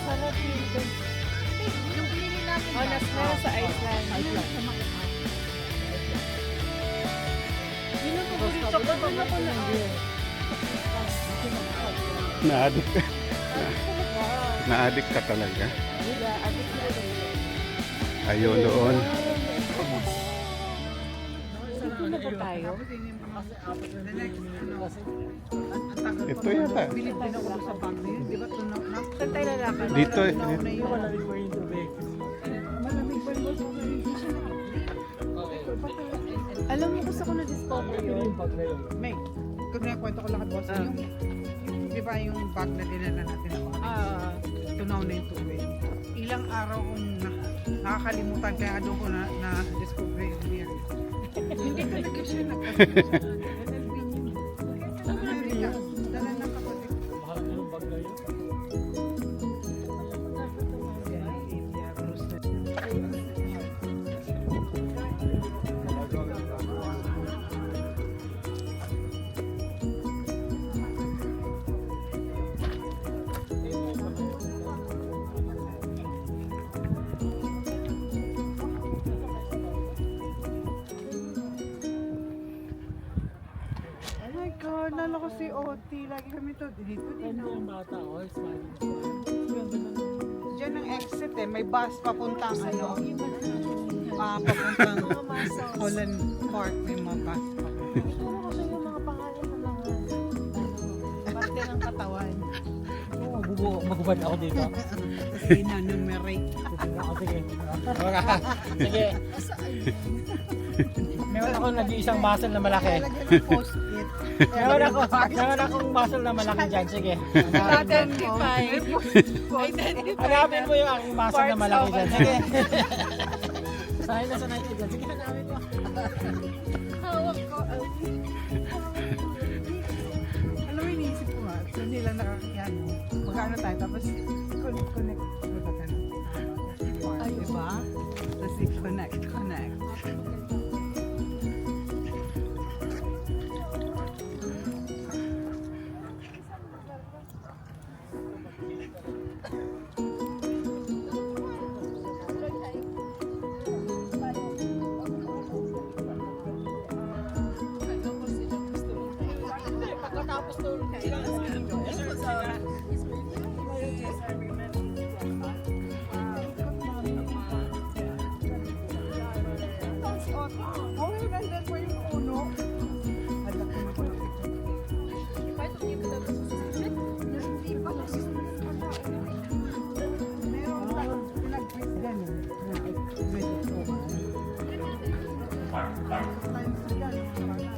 Sarap yun. Yung binili natin. Oh, meron sa Iceland. Yun ang paborito ko. Doon ako na. Na-addict ka. Na-addict ka talaga. Ayun doon. Dito na ba tayo? Ito yata. Saan tayo lalakad? Dito. Alam mo, gusto ko na-discover yun. May, kung nakwento ko lahat boss, yung, di ba yung bag na dinala natin ako, tunaw na yung tubig. Ilang araw kong nakakalimutan, kaya doon ko na-discover yung beer. Hindi ko nag-siya dala ng kapatid ko. Nala ko si Oti, lagi kami to dito din. Diyan ang exit may bus papuntang papuntang Holland Park, may mga bus. Ano kasi yung mga pangalan ng mga parte ng katawan? Magubad ako dito. Kasi na-numerate. Sige. Sige. Meron ako nag-iisang muscle na malaki. Lagyan ng post-it. Meron akong muscle na malaki dyan. Sige. Identify. Hanapin mo yung aking muscle na malaki dyan. Sige. Sanay na sanay ko dyan. Sige, hanapin mo. Hawak ko. Alam mo, iniisip ko nga, so nila nakakayan. Magkano tayo, tapos connect. Ay, diba? Tapos connect. Pagkatapos to,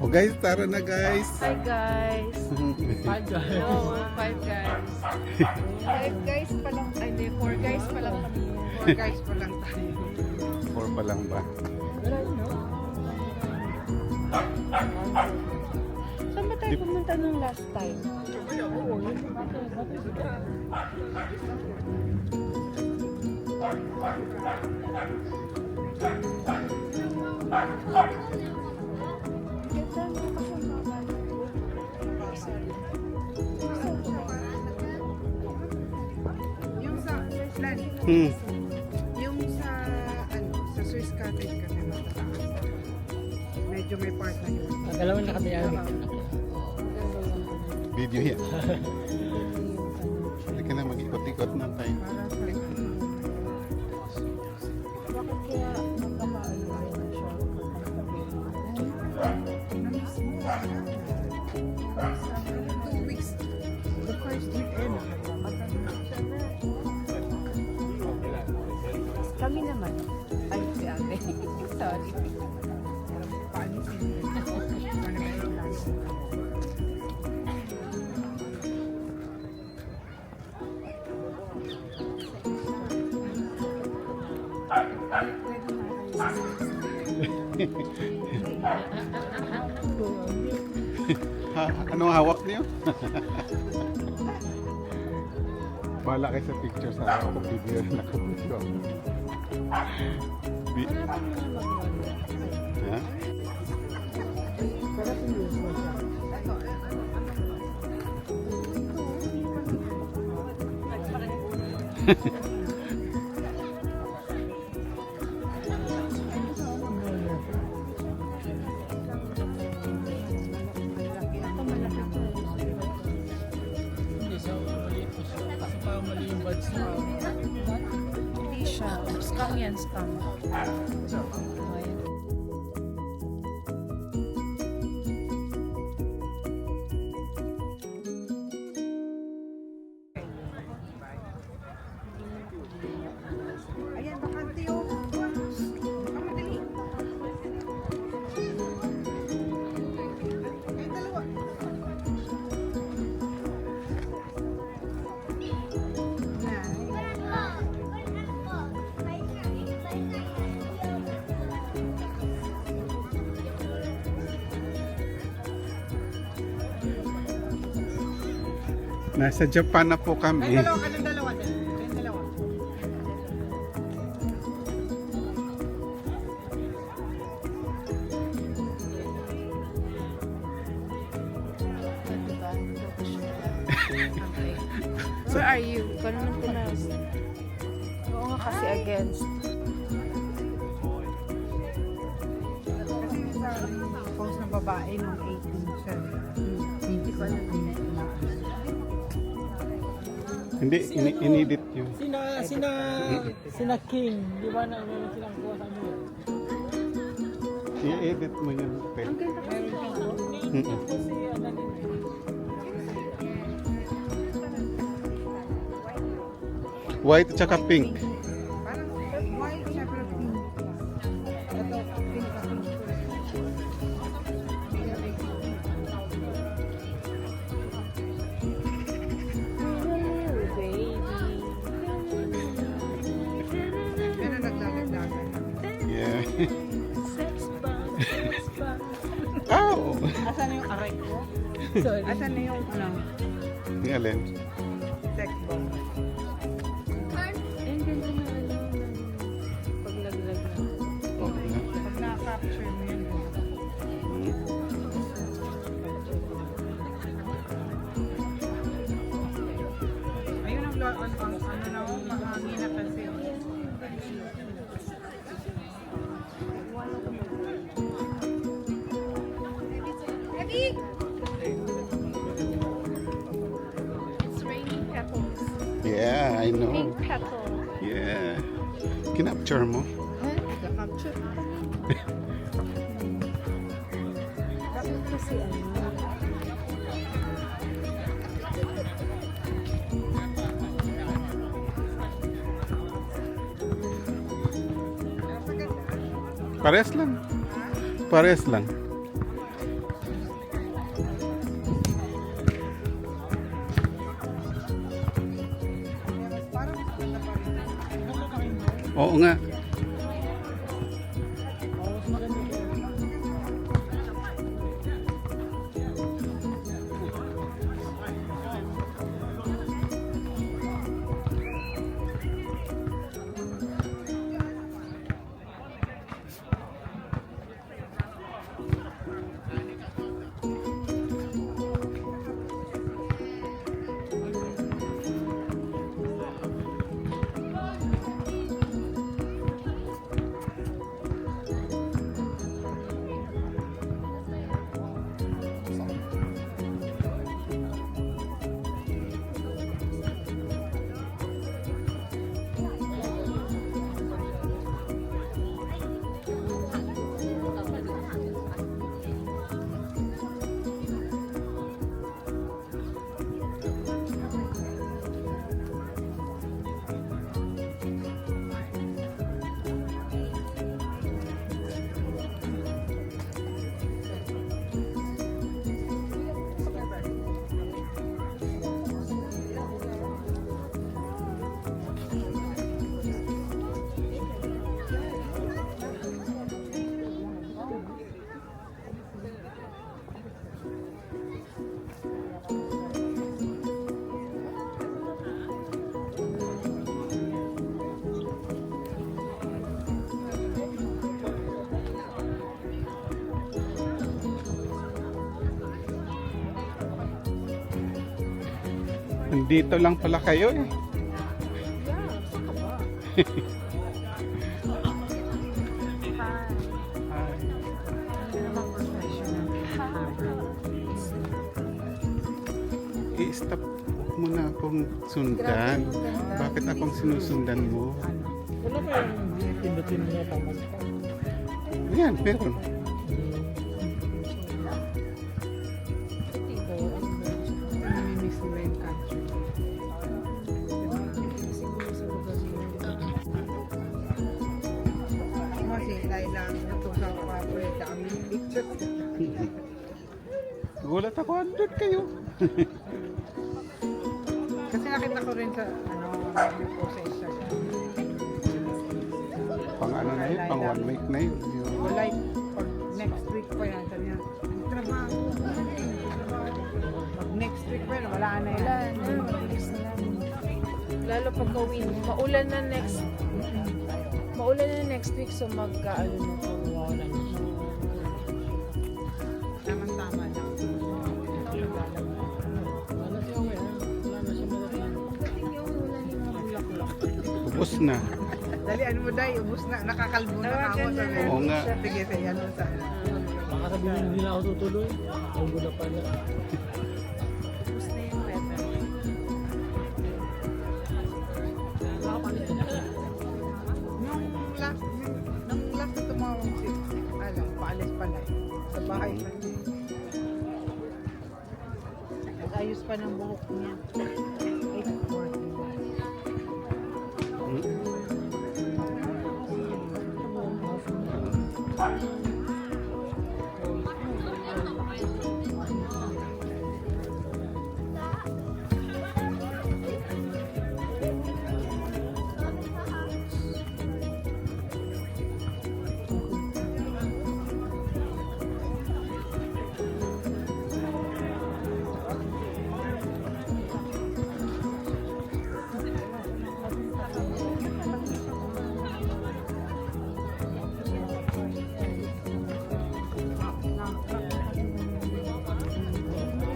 Oh guys, tara na guys. Hi guys. Hello, 5 guys. 5 guys pa lang. Ay, hindi, 4 guys pa lang kami. 4 guys pa lang tayo. 4 pa lang ba? Saan ba tayo pumunta nung last time? Yung sa land, yung sa sa Swiss Cottage kasi matataas. Medyo may part na yun. Dalawin na kami yan. Video yan. Hindi ka na mag-ikot-ikot na tayo. Para sa Bakit kaya magkamaano yung short? 2 weeks. The first weekend. Kami naman. Ay, si ate. Sorry. Paano sila? Anong hawak niyo? Bahala kayo sa picture sa ako video na nakapito. Ha? Hindi siya, maliit pa siya. Kasi parang mali yung buds niya. Hindi siya. Scam yan, scam. Ayan. Ayan, bakante yun. Baka madali. Ay, dalawa. Nasa Japan na po Ay, kami. dalawa ka ng dalawa. Ay, dalawa. Diba? Where are you? Ikaw naman punas. Oo nga kasi against. Kasi sa post ng babae nung 18 siya. Hindi ko alam. Hindi, inedit yun. Sina King. Di ba na meron silang kuha sa inyo? I-edit mo yun. Pe. Mm-mm. Kasi ano din. White at saka pink. Parang white siya pero pink. Ito, pink na pink. Pero nagdagdagan. Yeah. Sex bomb, sex bomb. Ow! Asan na yung aray ko? Sorry. Asan na yung Yung alin? sex bomb? Ang ganda na alam ng paglaglag na. Oh, na. Pag na-capture mo yun. Ayun ang ano na ako, mahangin na kasi. It's raining petals. Yeah, I know. Pink petal. Yeah. Kinapture mo? Nagka-capture ka na. Kasi ano. Pares lang. Pares lang. Parang maganda pa rin. Oo nga. Nandito lang pala kayo eh. Yeah. I-stop mo na akong sundan. Bakit akong sinusundan mo? Wala kayong pindutin niya tamas pa. Ayan, meron. Namimiss mo yung country. Kasi dahil lang ito sa kapoy, dami picture. Gulat ako, andun kayo. Kasi nakita ko rin sa may post sa Instagram. Pang ano na yun, pang 1 week na yun. Wala, pag next week pa yan, sabi niya, trabaho. Pag next week pa yan, wala na yan. Wala na, mabilis na lang. Lalo pag gawin, maulan na next week, so magkaano na kung wala na siya. Tama-tama lang. Wala siya uwi. Wala na siya malaki. Pagdating yung ulan yung mga bulaklak. Ubus na. Dali, ano mo dahil, ubus na, nakakalbo na Tawagan ako. na Sabi, Oo nga. sige, sige, ano sa Baka sabihin hindi na ako tutuloy. Ang gulo pala. Tapos na yung weather. Nung last na tumawag si, paalis pala eh. Sa bahay pa niya. Nag-ayos pa ng buhok niya. 8:40.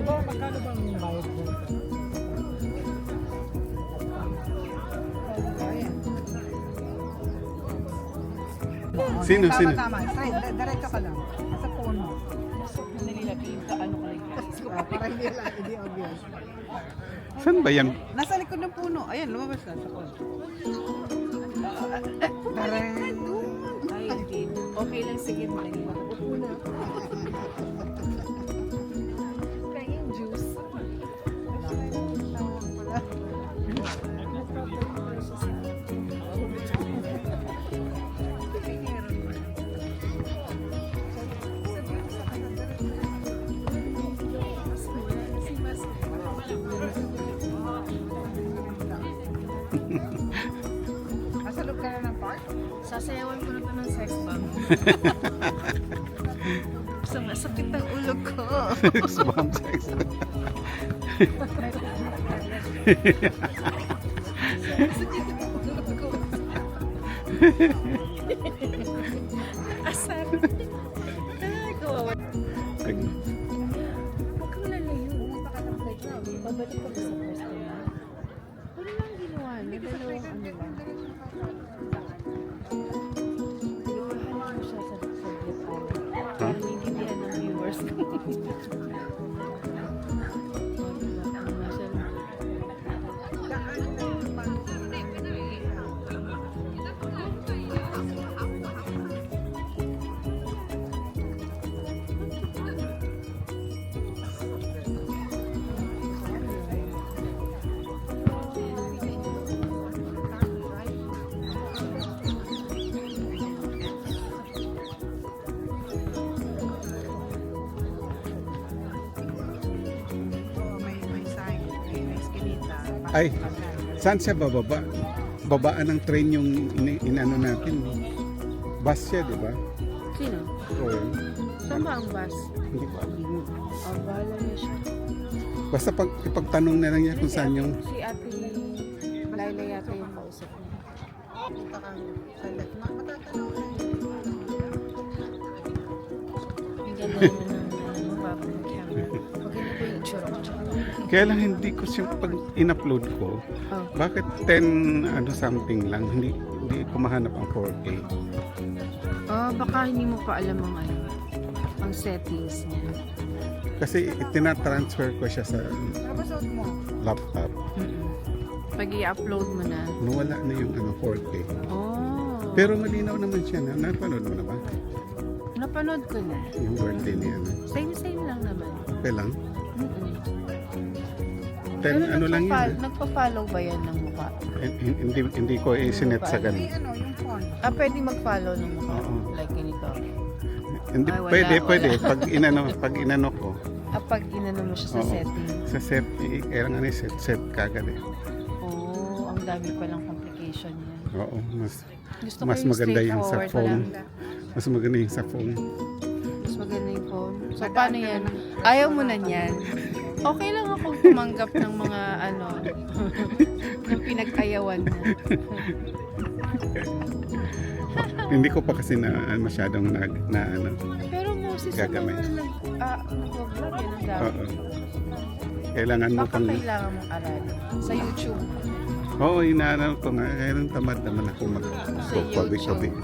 Diba, magkano bang bayad mo? Sino? Tama. Straight, diretso ka lang. Sa puno. Nililagay ka, ano ka lang. Para hindi obvious. Saan ba yan? Nasa likod ng puno. Ayan, lumabas na sa puno. Tarang. Ay, hindi. Okay lang, sige, malagay mo. Upo na. Kaya yung juice. Nasa loob ka na ng park? Sasayawan ko na ito ng sex bomb. Sumasakit ang ulo ko. Sex bomb, sex. Asar. Ay, kawawa. Huwag kang lalayo. Babalik ka ba sa first time? Wala lang ginawa. May dalawang ano lang. Iwahan ko siya sa Soviet Island. Para maintindihan ng viewers ko. May sign. May eskinita. Ay, saan siya bababa? Babaan ng train yung inano natin. Bus siya, di ba? Sino? Oo. Saan ba ang bus? Hindi ko alam. Oh, bahala niya siya. Basta ipagtanong na lang niya kung saan yung... Si Ate Laila yata yung kausap niya. Punta kang salat. Matatanong na yun. Ang ganda naman ng mababa ng camera. Maganda po yung itsura ko. Kaya lang hindi ko siya pag in-upload ko, Oh. bakit 10 ano something lang, hindi hindi ko mahanap ang 4K. Baka hindi mo pa alam ang ano, ang settings niya. Kasi itinatransfer ko siya sa Tapos suot mo. laptop. Pag i-upload mo na. Nawala na yung 4K. Oh. Pero malinaw naman siya na. Napanood mo na ba? Napanood ko na. Yung birthday niya. Same lang naman. Okay lang. Mm-mm. Then ano lang yun. Nagpa-follow ba yan ng mukha? Hindi ko isinet sa ganun. May ano, yung phone. Pwede mag-follow ng mukha. Oo. Like ganito. Hindi, Ay, wala, pwede. wala. Pag inano ko, Pag inano mo siya sa Oo. setting. sa set, kailangan set kagad eh. Oh, ang dami palang complication niya. Oo, Gusto mas ko yung maganda yung sa straightforward phone. lang. Mas maganda yung sa phone. Mas maganda yung phone. So, paano yan? Ayaw mo na niyan. Okay lang akong tumanggap ng mga ano, ng pinag-ayawan mo. Hindi ko pa kasi na masyadong na ano. Pero Moses, sa Gagamay. mga nag-vlog yan ang dami. Oo. Kailangan mo Baka pang... kailangan mong aralin. Sa YouTube. Oo, inaanal ko nga. Kaya tamad naman ako mag-pabik-pabik.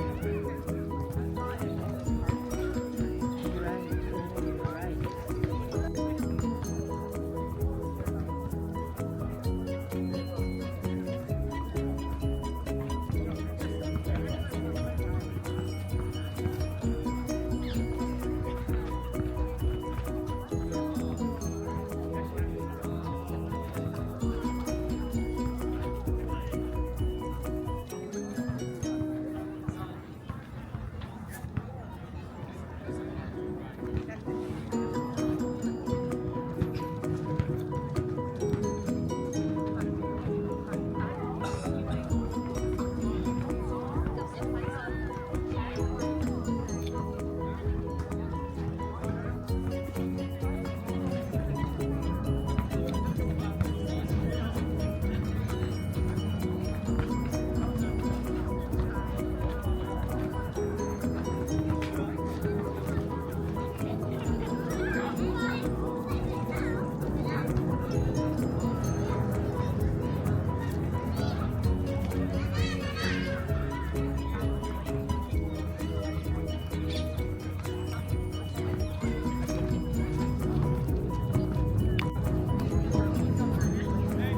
Right.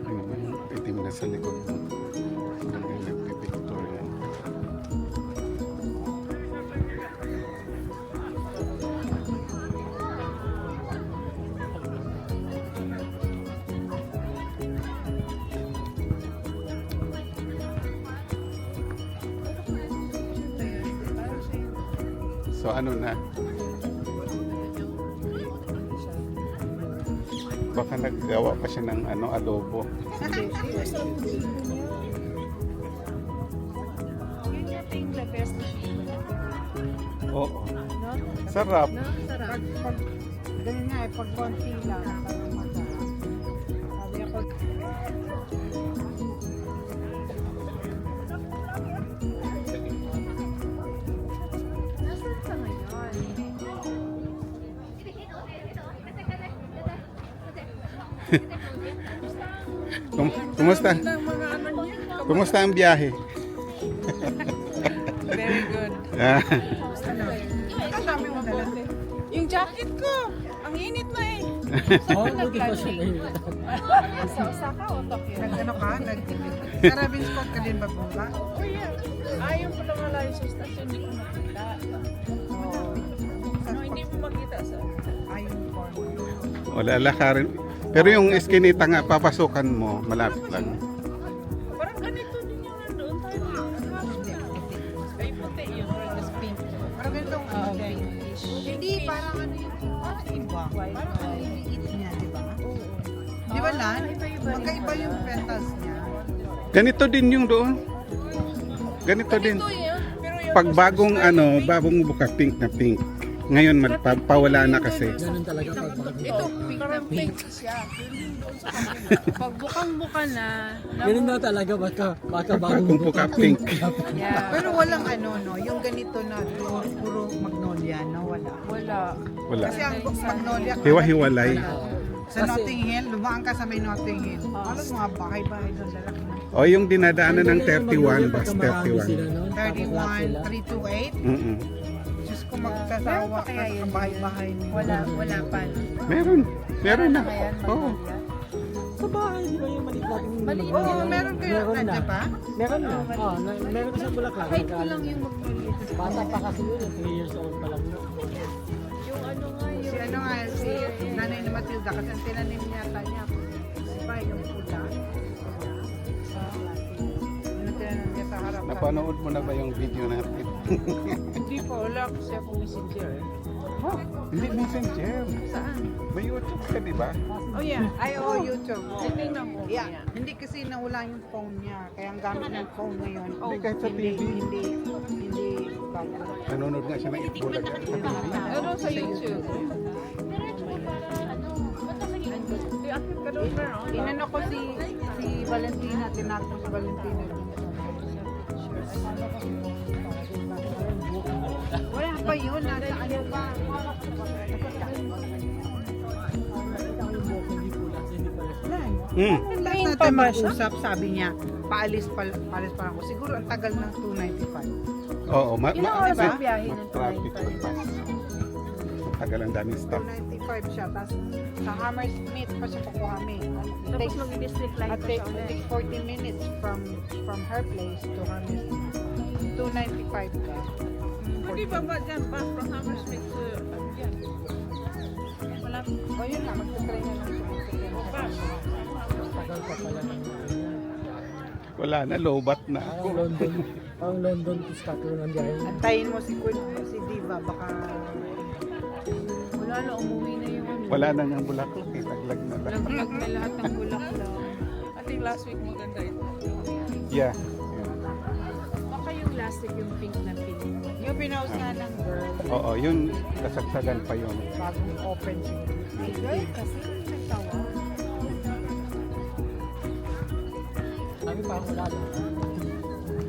Ano ba yung itim na sa likod mo? Yung nagpipicture yan. So ano na? Baka naggawa pa siya ng adobo. Yun yata yung the best Oo. no? Sarap. No? Sarap. Ganyan nga eh, pag konti lang. Parang masarap. Sabi ako, Nasaan ka ngayon? Kumusta? Kumusta ang biyahe? very good. Ah, Ang dami mo dala. Yung jacket ko, ang init na eh. Oo, buti pa siya ngayon. Sa Osaka o Tokyo? Nag-ano ka? Carabin spot ka din ba bunga? Oh yeah. Ayaw ko lang malayo sa stasyon, hindi ko makita. Oo. No, hindi mo makita sa... Ayun po. wala lakarin. Pero yung eskinita nga, papasukan mo, malapit lang. Parang ganito din yung nandoon tayo. Ay, puti yun. Parang pink. Parang ganitong Pinkish. hindi, parang ano yun. Parang iba. Parang ano yung liit niya, di ba? Di ba, Lan? iba-iba rin Magkaiba yung pala. petals niya. Ganito din yung doon. Ganito din. Ito yun. Pero yung Pag bagong bagong buka, pink na pink. Ngayon magpawala na kasi. Ganun talaga pag Ito, pink na pink siya. Pag bukang-buka na, Ganun na talaga, baka bagong Buka pink. yeah, Pero walang ano, no? Yung ganito na puro magnolia, no? Wala. wala. Wala. Kasi ang magnolia, Hiwa-hiwalay. sa Notting Hill, lumaan ka sa may Notting Hill. Ano mga bahay-bahay doon lalaki na. O yung dinadaanan ng 31, bus 31. 31, 328. Diyos ko magsasawa ka sa bahay-bahay niyo. Wala pa. No? Meron na. Ayan, Oo. Sa bahay, di ba yung maliit natin? Maliit. Oo, meron kayo. Meron na. Nandiyan pa? Meron na. Meron na sa Bulacan. Kahit ko lang yung magpili. Bata pa kasi yun, 3 years old pa lang. Yung ano nga, yung... Si ano nga, si nanay ni Matilda, kasi ang tinanim niya niya, si Pai, yung pula. Yung tinanim niya sa harap. Napanood mo na ba yung video natin? Hindi po, wala ko siya po messenger. Hindi messenger. Saan? May YouTube ka, di ba? Oh yeah, ay YouTube. Tingnan mo. Yeah, hindi kasi nawala yung phone niya, kaya ang gamit ng phone ngayon, Hindi, kahit sa TV. hindi bago. Nanonood nga siya ng Itbulaga sa TV. Ano sa YouTube? Inano ko si Valentina, tinag ko si Valentina. Wala pa yun, nasa ano pa. Last natin mag-usap, sabi niya, paalis pa ako. Siguro ang tagal ng 295. Oo, Ilang oras diba? ang biyahe ng traffic Tulaytay? pa. Tagal ang daming stop. 295 siya. Tapos sa Hammersmith pa siya kukuha kami. Tapos mag-district light At pa siya ulit. takes 40 minutes from her place to Hammersmith. 295 ka. Hindi ba ba dyan pa from Hammersmith to yan? Wala. O yun lang, magta-try na lang siya. Tagal pa pala ng Wala na, lobat na. Ang London to Scotland ang biyahe. Antayin mo si Diva, baka Wala na, umuwi na yung ano. Wala na ng bulaklak, laglag na lang. Naglag na lahat ng bulaklak. I think last week maganda ito. Yeah. Baka yung last week yung pink na pink. yung pinost nga ng girl, Oo, yun, kasagsagan pa yun. bagong open siguro. Ay, girl, kasi nagtawa. Kami pa ako lalo.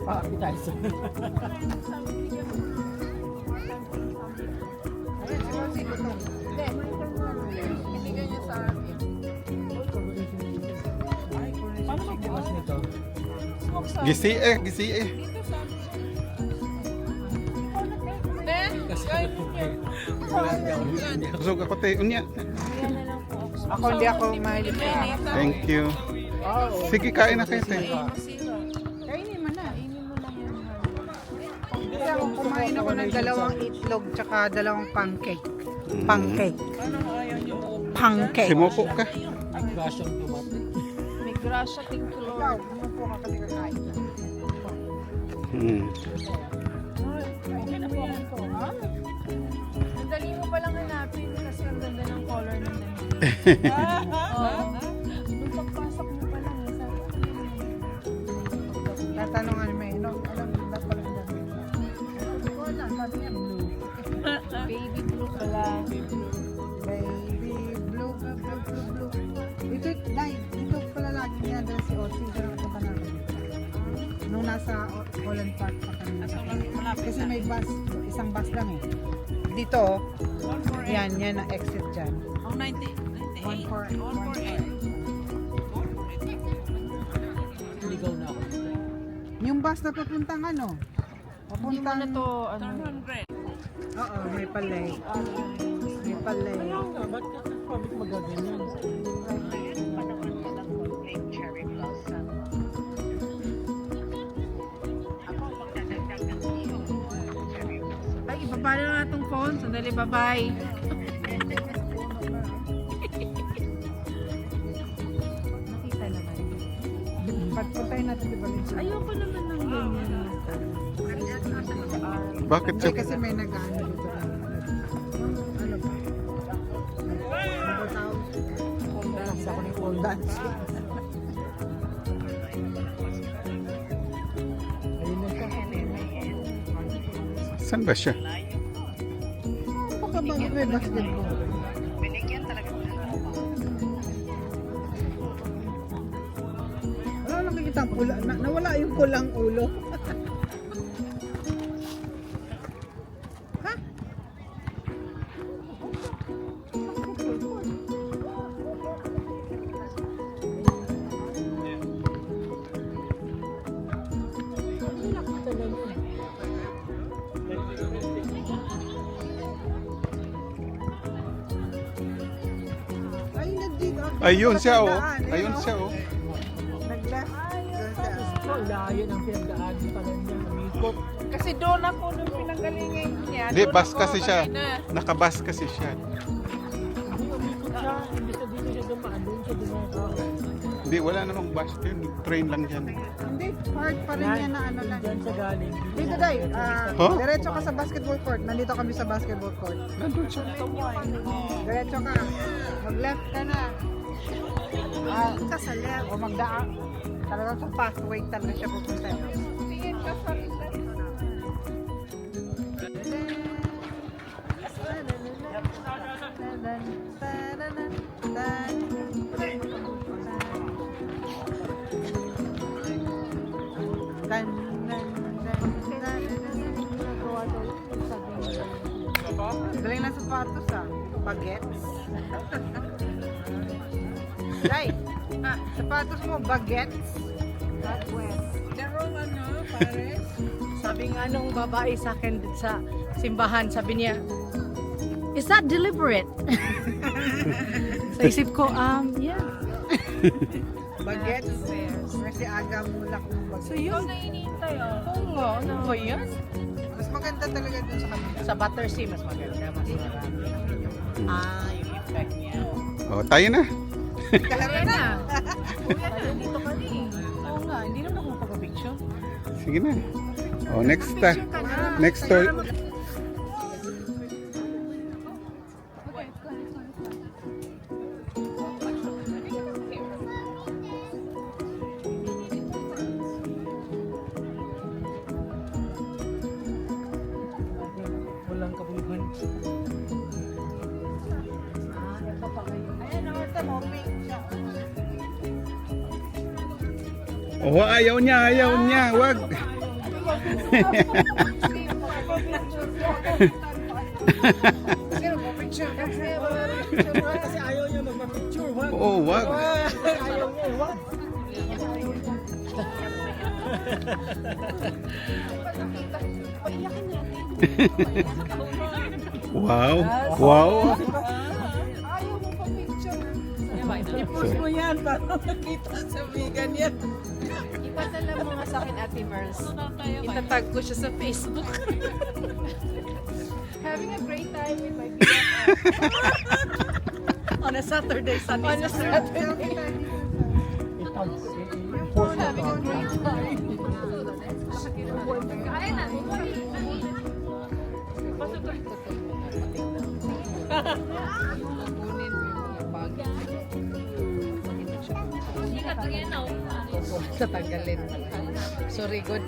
Pa-appetizer. Ayun, si Butong. Binigyan niya sa akin. Paano magbukas nito? Gisi eh. Busog ako tayo. Unya. Ako hindi ako mahilig sa Thank you. Sige, kain na kayo tayo. kainin mo na. Kainin mo lang yan. Kasi ako kumain ako ng dalawang itlog tsaka dalawang pancake. Pancake. Pancake. Simuko ka. Aggression tomato. May grasya, thank you Ikaw, Lord. umupo ka kasi kakain. Madali mo palang hanapin kasi ang ganda ng color ng damit. Oo. Nung pagpasok mo pa lang, sabi ko, Tatanungan mo no? Alam mo ba pala ang dami? Wala, sabi niya blue. baby blue pala. Baby blue, blue, blue, blue. Ito, dito pala lagi niya dahil si Otsi, ito nakatapan namin. Nung nasa Holland Park pa kami. Kasi may bus, isang bus lang eh. Dito, yan ang exit dyan. Oh, 98. 148. Ligaw na ako. Yung bus na papuntang ano? Hindi mo na to, ano, 100. Oo, may palay. May palay. Kaya nga, ba't ka public magaganyan? ay, ibaba na nga itong phone. Sandali, bye-bye. Nakita naman. Pagpuntahin natin di Valencia. Ayoko naman ng ganyan. Bakit Hindi siya? kasi may nag-ano dito. Yung ano ba? Nagtawag. Pole dance. Ako ng pole dance. Ayun na siya. Saan ba siya? Baka bakit may basketball? Wala nakikita ang pula. Nawala yung pulang ulo. Ha? Ay, nagdito. Ayun siya oh. Nagdaan, eh, Ayun no? siya oh. Nag-left. Doon siya. So, layo ng pinagdaanan pala niya. Umikot. Kasi doon ako nung pinanggalingan niya. Hindi, doon bus ako kasi siya. kanina. Nakabas kasi siya. Hindi, umikot siya. Imbis na dito siya dumaan. Doon siya dumaan. Hindi, wala namang bus yun. Train lang yan. Hindi, park pa rin yan na ano lang. Diyan siya galing. Dito day, Huh? diretso ka sa basketball court. Nandito kami sa basketball court. Nandun siya. Diretso ka. Mag-left ka na. Ka sa left. O magdaan. Talagang sa pathway talaga siya pupunta. Tingin ka sa Galing na sapatos bagets. Day, sapatos mo bagets. Darong ano, pares. Sabi nga nung babae sa akin sa simbahan, sabi niya, is that deliberate? Sa isip ko, yeah. Bagets. Kasi aga mulak ng bagets. So yun. Ikaw na inintay oh. Oo nga, ano ba yan? Mas maganda talaga dun sa kanila. Sa Battersea, mas maganda, mas marami. Yung effect niya. Oh, tayo na. Kaya na. Kuya na, dito ka rin. Oo nga, hindi naman ako magpapapicture. Sige na. Oh, next next story. Walang kabuluhan. Ayan, ito mo, pink siya. Oh, ayaw niya, wag. Kasi ayaw niya magpa-picture. Wag. Oo, wag. Ayaw niya. Wag. Wow. Wow. Ayaw mo pa picture. I-post mo yan para makita sa vegan yan. Ipadala mo nga sa akin, Ate Mers. Itatag ko siya sa Facebook. Having a great time with my BFF. On a Saturday, Sunday. On a Saturday. Post na Having a great time. Tatanggalin. Sorry, good.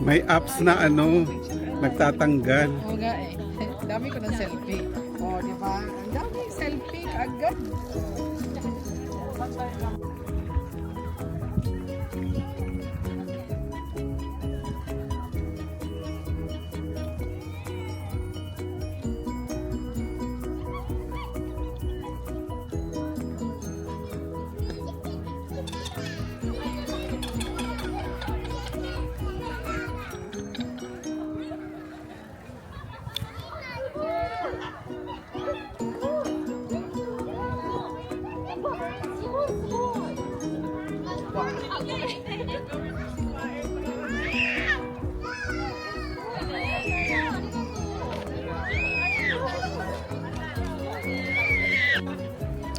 May apps na ano, nagtatanggal. Oo nga eh. Dami ko ng selfie. Oh, di ba? Ang dami selfie agad.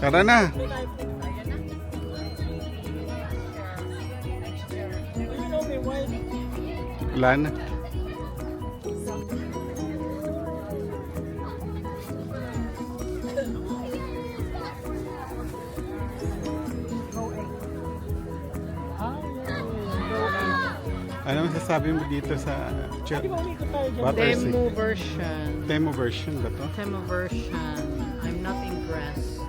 Tara na. Wala na. Ano masasabi? masasabi mo dito sa Di ba umikot tayo dyan? Butter Sea? Demo version. Demo version ba to? Demo version. I'm not impressed.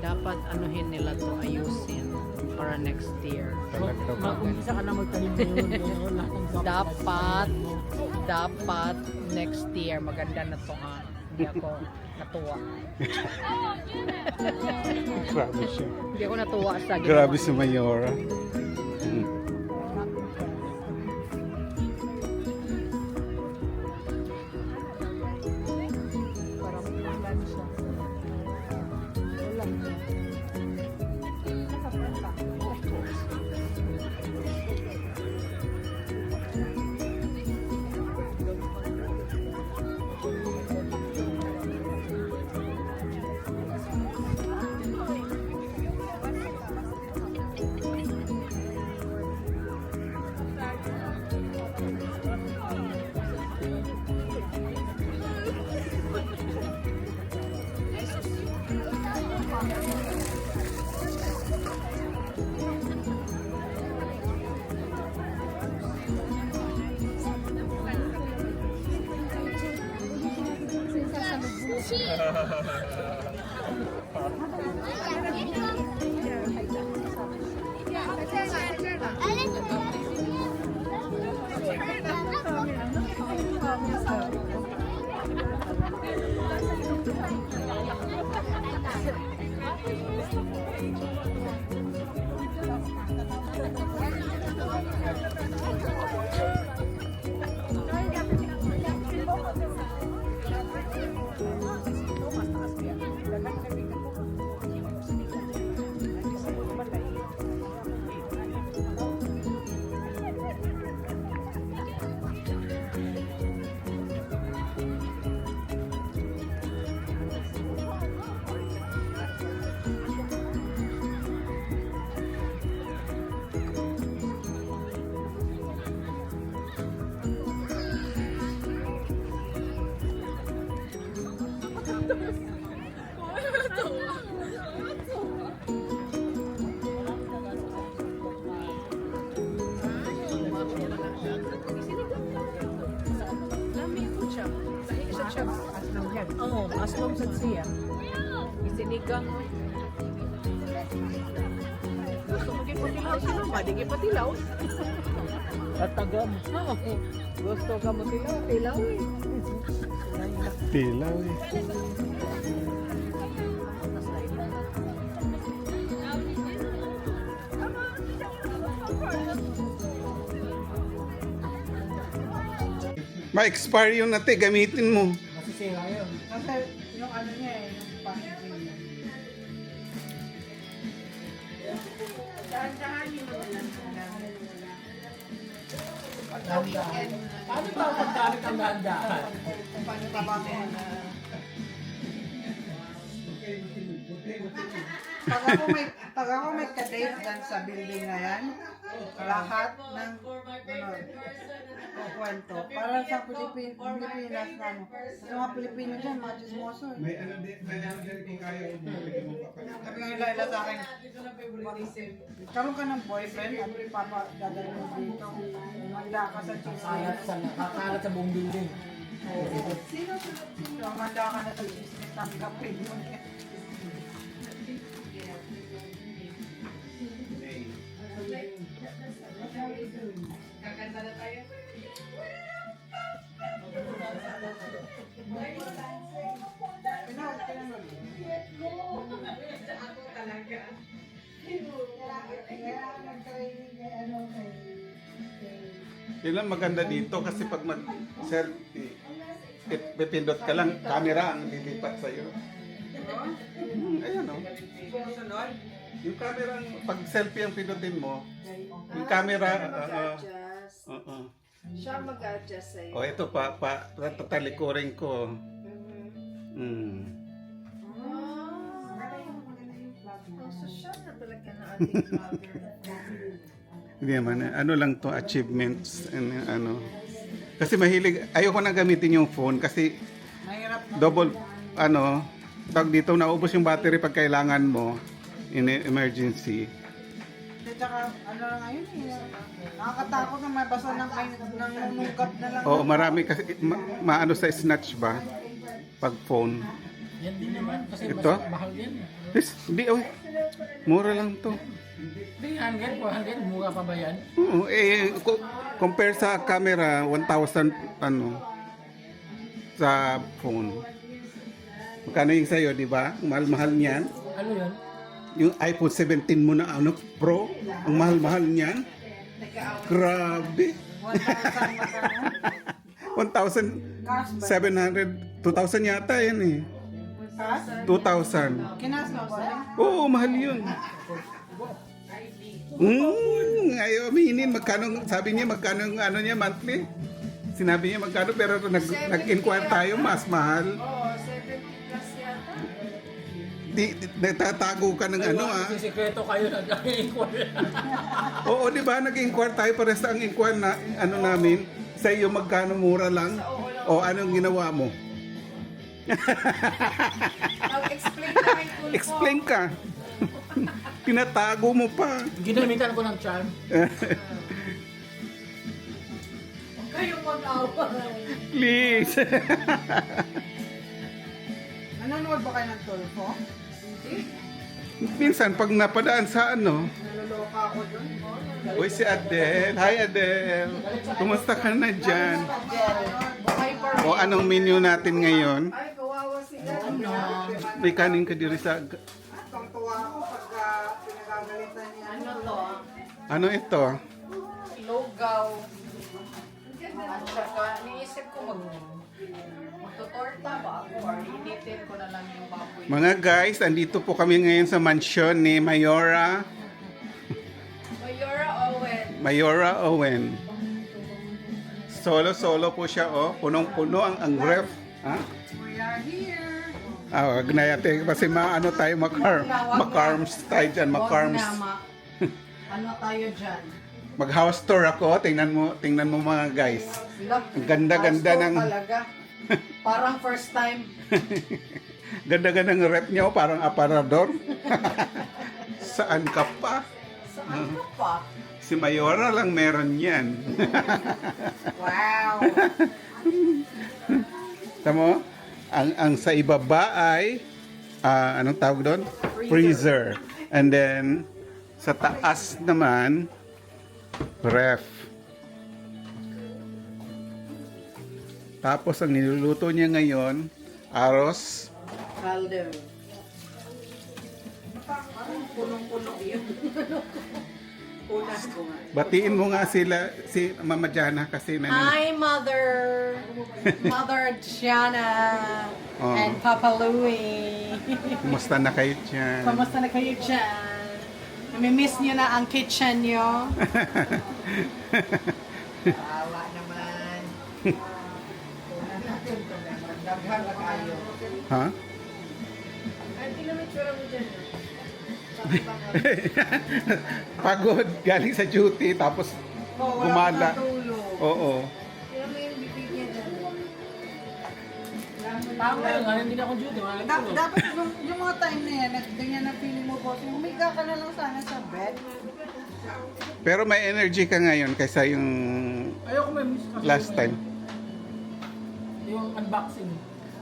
Dapat anuhin nila to, ayusin para next year. Talaga ba? Mag-umpisa ka na magtanim ngayon. Wala kang Dapat next year maganda na to ha. Hindi ako natuwa. Grabe siya. Hindi ako natuwa sa ginawa. Grabe si Mayora. Parang ulan siya. Ulan siya. Oo, aslong sa siya. Isinigang. Gusto mo kipatilaw si mama, di kipatilaw. Tatagam. Oo. Gusto ka mo tilaw, tilaw eh. Tilaw eh. Ma-expire yung nate, gamitin mo. Masisira yun. Kasi yung ano niya eh, yung packaging niya. Dahan-dahan yung Dahan-dahan. Paano ba ang paggamit ang dahan-dahan? paano tabangan na... Pag ako may kadate dyan sa building na yan, lahat ng kwento. Para sa Pilipinas na ano. Sa mga Pilipino dyan, mga chismoso. May ano din kung kaya mo Sabi nga nila sa akin, karoon ka ng boyfriend at papadadalhin mo dito. Umanda ka sa chismis. Kakalat sa buong building. Umanda ka na sa chismis, tanggapin mo niya. Yun lang maganda dito kasi pag sir, pipindot ka lang, camera ang lilipat sa'yo. Ayan o. Yung camera, pag selfie ang pindutin mo, yung camera, Siya mag-adjust sa'yo. oh ito tatalikurin ko. Social na talaga na ating vlogger. Hindi naman, ano lang to achievements, ano. Kasi mahilig, ayoko na gamitin yung phone kasi Mahirap na. double, tawag dito, naubos yung battery pag kailangan mo in emergency. tsaka ano na ngayon eh. Nakakatakot na mabasa ng nunungkap na lang. Oo, marami kasi maano sa snatch ba? Pag phone. Yan din naman kasi Ito? mas mahal yan. Hindi, oh. Mura lang to. 300, 400, mura pa ba yan? Oo, compare sa camera, 1,000 ano sa phone. Magkano yung sa'yo, di ba? Ang mahal-mahal niyan. Ano yun? Yung iPhone 17 mo na ano, Pro, ang mahal-mahal niyan. Grabe. 1,700, 2,000 yata yan eh. Ha? 2,000. Kinas mo ba? Oo, mahal yun. Ayaw aminin, magkano, sabi niya magkano ang ano niya monthly? Sinabi niya magkano pero nag-inquire tayo, mas mahal. Oo, 70 plus yata. Nagtatago ka ng ano ah. Kasi sikreto kayo nag-inquire. Oo, di ba? Nag-inquire tayo para sa ang inquire na ano namin. Sa iyo magkano mura lang? O anong ginawa mo? Mag-explain kami full Explain ka. Tinatago mo pa. Ginamitan ko ng charm. Kayong mag-away. Please. Nanonood ba kayo ng Tulfo? Minsan pag napadaan sa ano, Naloloka ako dun. uy si Adele. Hi Adele. Kumusta ka na dyan? O anong menu natin ngayon? Ay, kawawa sila. May kanin ka diri sa... Tungtuwa ako pagka pinagagalitan niya. Ano to? Ano ito? Logaw. At saka, niisip ko magtutorta ba ako or initin ko na lang yung baboy. Mga guys, andito po kami ngayon sa mansyon ni Mayora Mayora Owen. Solo po siya, oh. Punong-puno ang ref. Ha? We are here. Ah, wag na yate. Kasi maano tayo, makarms tayo dyan, makarms. Ano tayo dyan? Mag-house tour ako. Tingnan mo mga guys. Ang ganda-ganda ng... Talaga. Parang first time. Ganda-ganda ng rep niya, oh. Parang aparador. Saan ka pa? Saan ka pa? Si Mayora lang meron yan. Wow. Tamo? Ang sa ibaba ay anong tawag doon? Freezer. And then sa taas naman ref. Tapos ang niluluto niya ngayon, aros. Caldo. Punong-puno yun. Unas ko nga. Batiin mo nga si Mama Jana kasi Hi, Mother! Mother Jana Oh. and Papa Louie. Kumusta na kayo dyan? Kamusta na kayo dyan? Namimiss niyo na ang kitchen niyo? Awa naman. Una natin ito. Daghan na kayo. Ha? Ay, tingnan mo yung tsura mo dyan. Pagod, galing sa duty, tapos gumala. Oo. Tingnan mo yung bibig niya dyan. Tama yun, nga hindi na ako duty. Walang tulog. Dapat yung mga time na yan, ganyan na feeling mo po, humiga ka na lang sana sa bed. Pero may energy ka ngayon kaysa yung Ayoko may miss kasi last yung- time. Yung unboxing.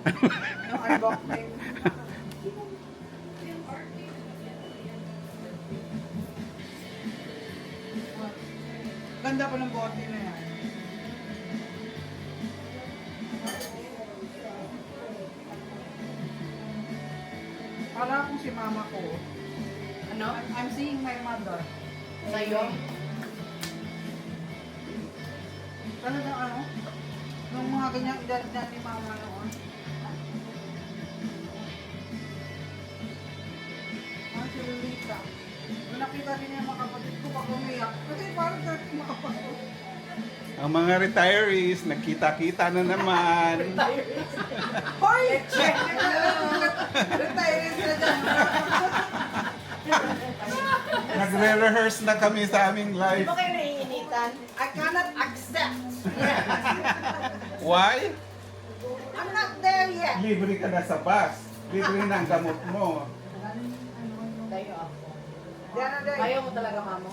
Yung unboxing. Ganda pa ng bote na yan. Para akong si mama ko. Ano? I'm seeing my mother. Sa'yo? Talagang ano? Nung mga ganyang edad na ni mama noon. Si Lolita. Nung nakita din niya mga kapatid ko, pag umiyak. Kasi parang dati mga kapatid. Ang mga retirees, nagkita-kita na naman. Hoy! Retirees na dyan. Nagre-rehearse na kami sa aming live. Di ba kayo naiinitan? I cannot accept. Why? I'm not there yet. Libre ka na sa bus. Libre na ang gamot mo. Tayo ako. Diyan na din. Ayaw mo talaga, mama.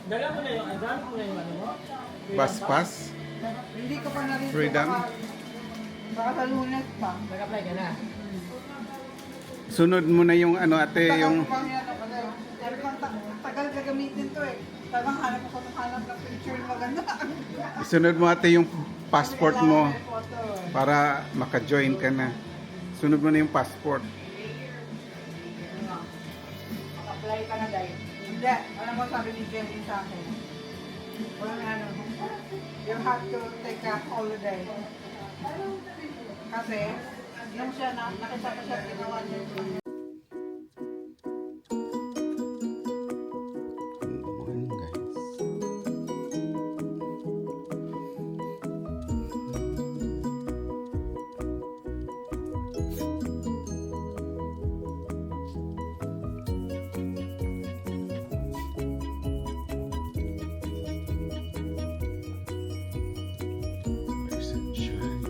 Dala mo na yung ano mo? Bus pass? Hindi ko pa na-read. Freedom? Baka sa Lunes pa. Nag-apply ka na. Sunod mo na yung ano ate, yung... Tagal gagamitin to eh. Talagang hanap ako ng picture na maganda. Sunod mo ate yung passport mo May photo eh. para maka-join ka na. Sunod mo na yung passport. Apply ka na, Day. Hindi. Alam mo sabi ni Jenny sa akin. Walang ano. You have to take a holiday. Kasi, yung siya nakita ko siya ginawa niya. Good morning guys. There's sunshine.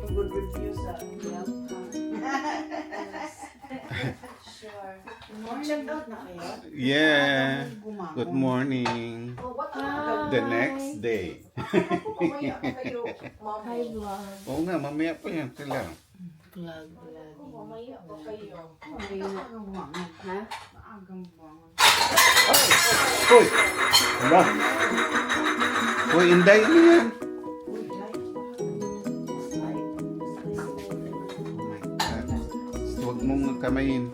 Good reviews sa Yelp. Sure. Check out na kayo? Yeah. Good morning. Oh, what The next day. Mamaya pa kayo. Hi, vlog. Oo nga, mamaya pa yan sila. Vlog. Mamaya pa kayo. Ha? Maagang buwangon. Hoy! Hala! Hoy, Inday, ano yan? Oh my God. Huwag mong kamayin.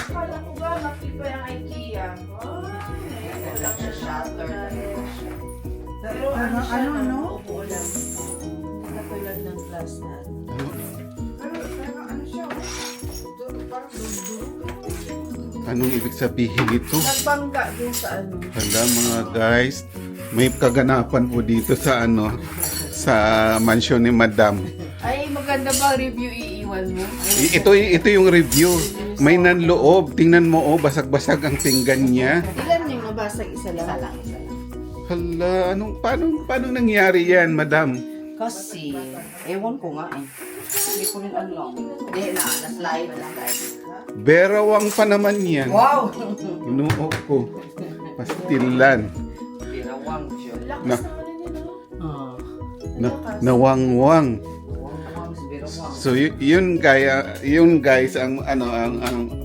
Akala ko ba makipa yung IKEA? Ay, lang siya shutter. Pero ano siya, ano? upo lang. Katulad ng glass natin. Pero ano siya? Parang duro-duro. Anong ibig sabihin nito? Nagbangga din sa ano. Hala mga guys, may kaganapan po dito sa sa mansyon ni Madam. Ay, maganda ba review iiwan mo? Ito yung review. May nanloob. Tingnan mo, oh, basag-basag ang pinggan niya. Ilan yung Mabasag isa lang. Isa lang, isa lang. Hala, paano nangyari yan, madam? Kasi, ewan ko nga eh. Hindi ko rin alam. Hindi na, na-slide. Berawang pa naman yan. Wow! Inuok ko. Pastilan. Birawang siya. Na, Ah. nawangwang. Wang si birawang. So yun guys ang ang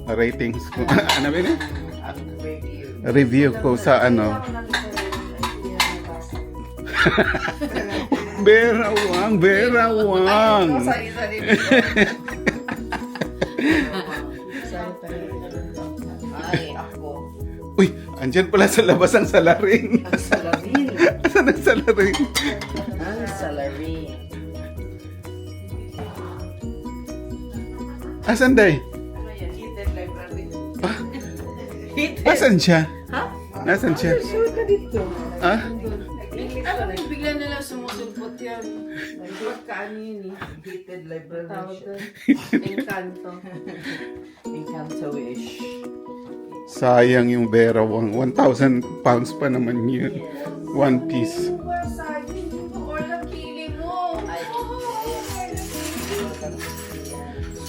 ratings ko. Ano ba yun? Ang review. Review ko sa Berawang. Sorry. Ay, ako. Uy, andyan pala sa labas ang salarin. Ang salarin. Saan ang salarin? Ang salarin. Asan day? Ano yan? Hidden library. Asan siya? Ha? Nasaan siya? Sure ka dito. Ah? Alam mo, bigla na lang sumusulpot yan. Pagkaan yun eh. Hidden library Tawag siya. doon. Encanto. Encanto-ish. Sayang yung Berawang. 1,000 pounds pa naman yun. One piece. Basagin mo. Or nakili mo. Ay,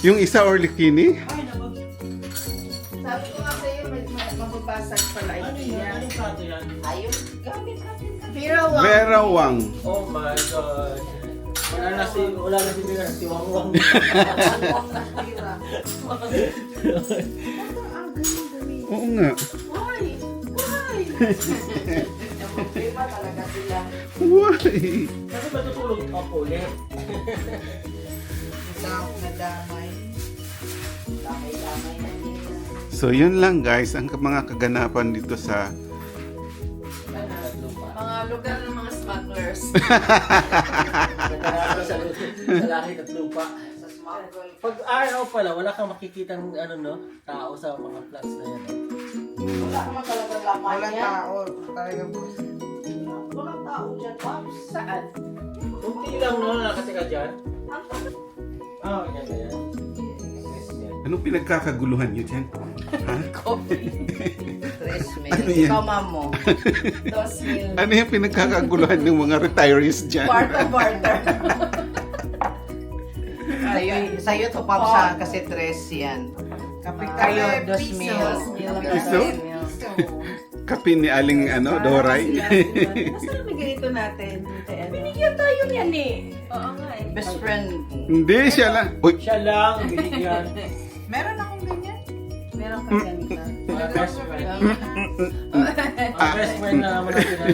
Yung isa orlikini? Sabi ko nga sa'yo, mababasag pala niya. Anong plato yan? ayun. Gamit natin. Berawang. Berawang. Oh my God. Wala na si Mira, si Wangwang. Oo nga. Why? Why? Problema talaga sila. Why? Kasi matutulog ako ulit. Nadamay. Damay-damay na nila. So yun lang guys, ang mga kaganapan dito sa Mga lugar ng mga smugglers. Sa langit at lupa. Sa smuggle. Pag araw pala, wala kang makikitang tao sa mga flats na yan. Wala naman talaga laman Walang yan. tao. Talagang boss. Walang tao dyan, Pops. Saan? Kunti lang nakatira dyan. Ah, yan na yan. anong pinagkakaguluhan nyo dyan? Ha? Tres mil. Ano yan? Ikaw, mamo. 2,000. Ano yung pinagkakaguluhan ng mga retirees dyan? Barter. Sa'yo to, Pops, ha? Kasi tres yan. Kapit Kayo, tayo. 2,000. Piso? Kape ni Aling Doray. Nasaan may ganito natin? Binigyan tayo niyan eh. Oo nga eh. Best friend. Hindi, siya lang. Uy, Siya lang, binigyan. Meron akong ganyan. Meron kang ganito. Mga best friend. Mga best friend na malaki na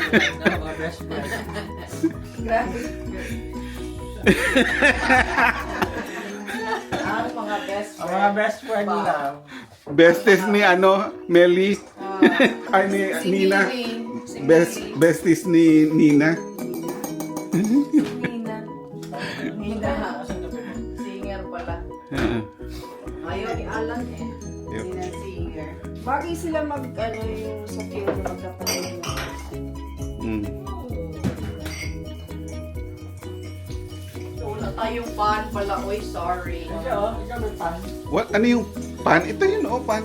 mga best friend. Grabe. Ang mga best Ang friend. mga best friend nila. besties ni Melly. Ay, ni Nina. Si Besties ni Nina. Nina. Nina. Singer pala. Ayaw ni Alan eh. Yep. Nina singer. Bagay sila yung sa film magkapatid na. Mm. Wala tayong pan pala. Oy, sorry. Ikaw may pan. What? Ano yung pan? Ito yun, pan.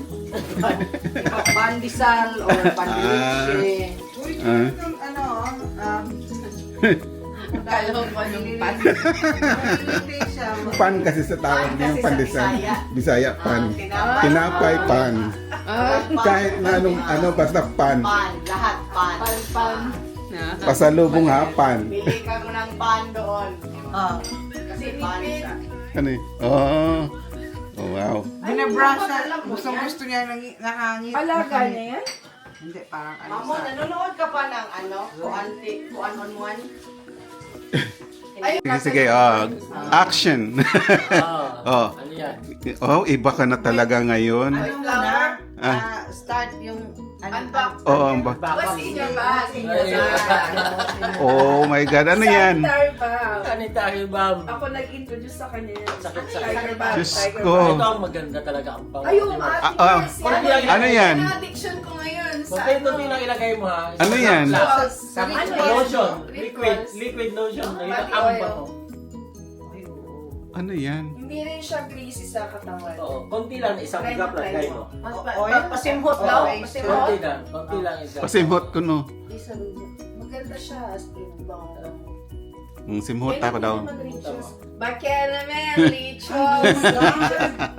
Pandesal or pandesal. Uy, Ah. yung Kala ko pa yung pan. hindi siya. Pan kasi sa tawag niya yung Pan kasi sa pandesal. Bisaya, pan. tinapay. Tinapay, pan. Kahit na basta pan. Pan. Lahat pan. Pan. Pasalubong ha, pan. Bili ka mo ng pan doon. Kasi pan siya. Ano yun? Oh. Oh, wow. Binabrush na. Gusto niya nakangit. Alaga niya yan? Hindi, parang ano Mamo, sa... nanonood ka pa ng kuan on one? Sige, action. Oh. Ano yan? Oh, iba ka na talaga ngayon. Ano muna? Ah. Start yung... Unbox. Oo, ang ba? What's in your bag? Oh my God, ano yan? Tiger bag. Sanitary bomb. Ako nag-introduce sa kanya yan. Sakit. Tiger bag. Diyos Tiger ko. bag. Ito ang maganda talaga ang pang. Ayun, yes. Ano yan? Ang addiction ko ngayon sa Huwag kayo ito lang ilagay mo ha. Ano yan? Sa Lotion. Liquid lotion. Body Ang oil. bango. Ano yan? Hindi Hindi rin siya greasy sa katawan. Oo, konti lang, isang Try cup mo, lang try kayo mo. mo. Pasimhot daw. Oil. Pasimhot. Konti lang isang. Pasimhot ko no. Maganda siya. As in, bango. Simhot ako daw. Bakit naman, lichos.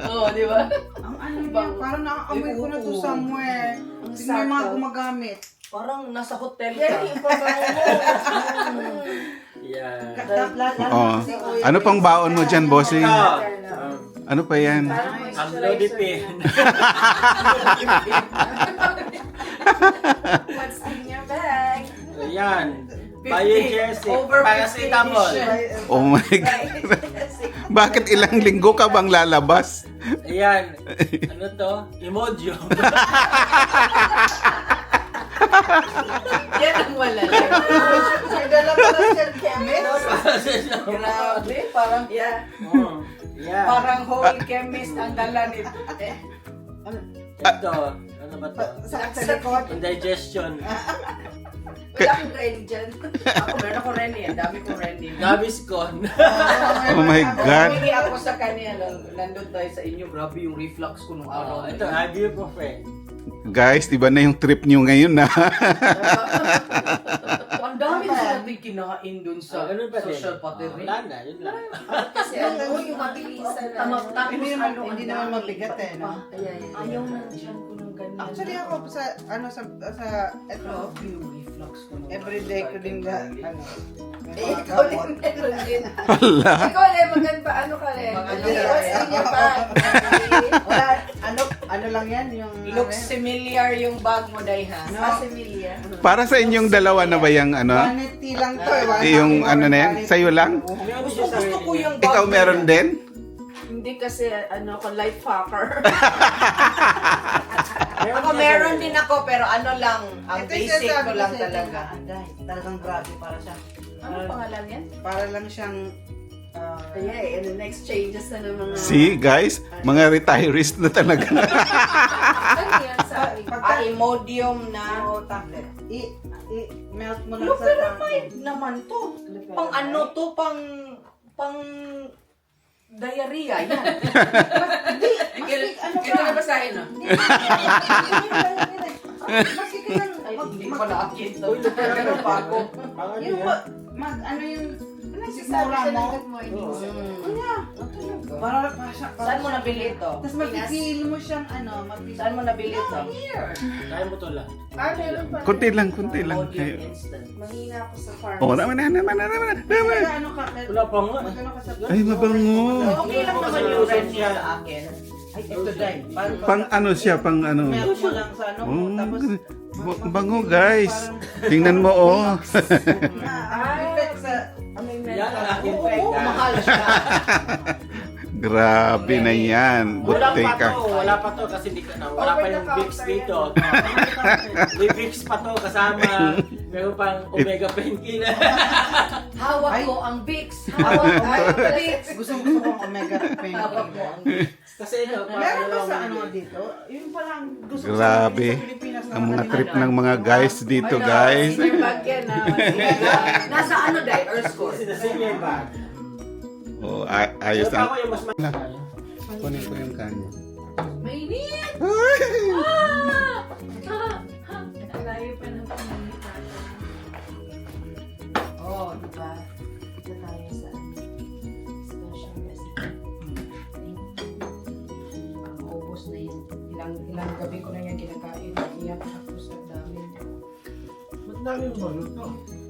Oo, di ba? Ang ano niya, parang nakaamoy ko na to somewhere. Ang Tingnan yung mga sakto. gumagamit. Parang nasa hotel Yan, ka. yung pabango mo. Yeah. Oh. Ano pang baon mo dyan, bossing? Ano pa yan? Parang Ang moisturizer Lodipin. yan. What's in your bag? Ayan. Biojersey. Over 50 Paracetamol. edition. Oh my God. Bakit ilang linggo ka bang lalabas? Ayan. Ano to? Imodium. Yan ang malala. Nagdala pa lang siya chemist. Grabe, parang, Yeah. Yeah. parang whole chemist ang dala nito. Ito. Ano ba to? Sa likod. Indigestion. Wala akong ready dyan. Ako, meron ako Renny. Ang dami kong Renny. Gaviscon. Oh my God. Humingi ako sa kanya, nandun tayo sa inyo. Grabe yung reflux ko nung araw. Ito, ibuprofen. Guys, iba na yung trip nyo ngayon na. Ang dami na natin kinain dun sa Ganun pa din. social battery. Wala na, yun lang. Kasi ano, yung mabilisan na. Tapos Hindi naman mabigat eh, no? Ayaw na dyan ko ng ganyan. Actually ako sa ito, yung reflux ko nung everyday ko din na, Ikaw din meron din. Wala. Ikaw din, maganda, ano ka rin? Maganda What's rin. in your bag? wala, ano lang yan, yung, looks similar yung bag mo, Daiha. Asimilia. Para sa inyong dalawa na ba yung ano? vanity lang to eh. Yung ano na yan? Sa'yo lang? Gusto ko yung bag. Ikaw meron din? Hindi kasi, ano, ko life hacker. Ako meron din ako, pero ano lang, ang Ito yung basic sinasabi ko lang sa'yo, talaga. Talagang grabe para siya. Ano pangalan yan? Para lang siyang, Kaya eh, and the next changes na ng mga... See, guys, mga retirees na talaga. Ano yan sa Imodium na tablet. I-melt mo lang sa Loperamide naman to. Pang ano to, pang diarrhea yan. Ito na basahin, no? Maski ka lang, Ay, hindi pala akin to. Uy, Loperamide. Pero pa ako. yung ano yung, Nagsasabi mura siya mo. ng good morning. Para pa siya. Saan mo nabili ito? Tapos mag-feel mo siyang ano, Saan mo nabili ito? Kaya mo to lang. Meron pa. Kunti lang, kunti lang. Imodium instant. Mahina ako sa farm. Oh, naman. ano ka, Wala pa nga. magano ka sa, Ay, mabango. Okay lang naman yung rent niya sa akin. ay, ito dahil. Pang ano siya, pang ano. Melt mo lang sa ano mo, Oh, tapos, bango guys. Tingnan mo oh. effect sa, May Yan ang akin. Oo, mahal siya. Grabe na yan. Wala Buti pa ka. to, wala pa to kasi di ka na, wala pa yung Vicks dito. May Vicks pa to kasama. Meron pang Omega Painkiller. Hawak Ay. ko ang Vicks. Hawak ko ang Vicks. gusto kong omega pain. Hawak mo ang Kasi ito, Meron ba sa lang ano yun. dito? Yung palang gusto ko Grabe. sa Pilipinas na Ang mga nakalimutan. trip ng mga guys dito guys. Senior bag yan, ha? Nasa ano dahil? Earth score. Kasi nasa inyo yung bag. Oh, ayos Pero ang. pa ako yung mas Kunin ko yung kanya. Mainit! Ang layo pa ng paninit natin. Oh, diba? Ito tayo sa special recipe. Ang ubos na yun. Ilang gabi ko na yan kinakain. Iyak ako sa dami. Ba't namin balot to?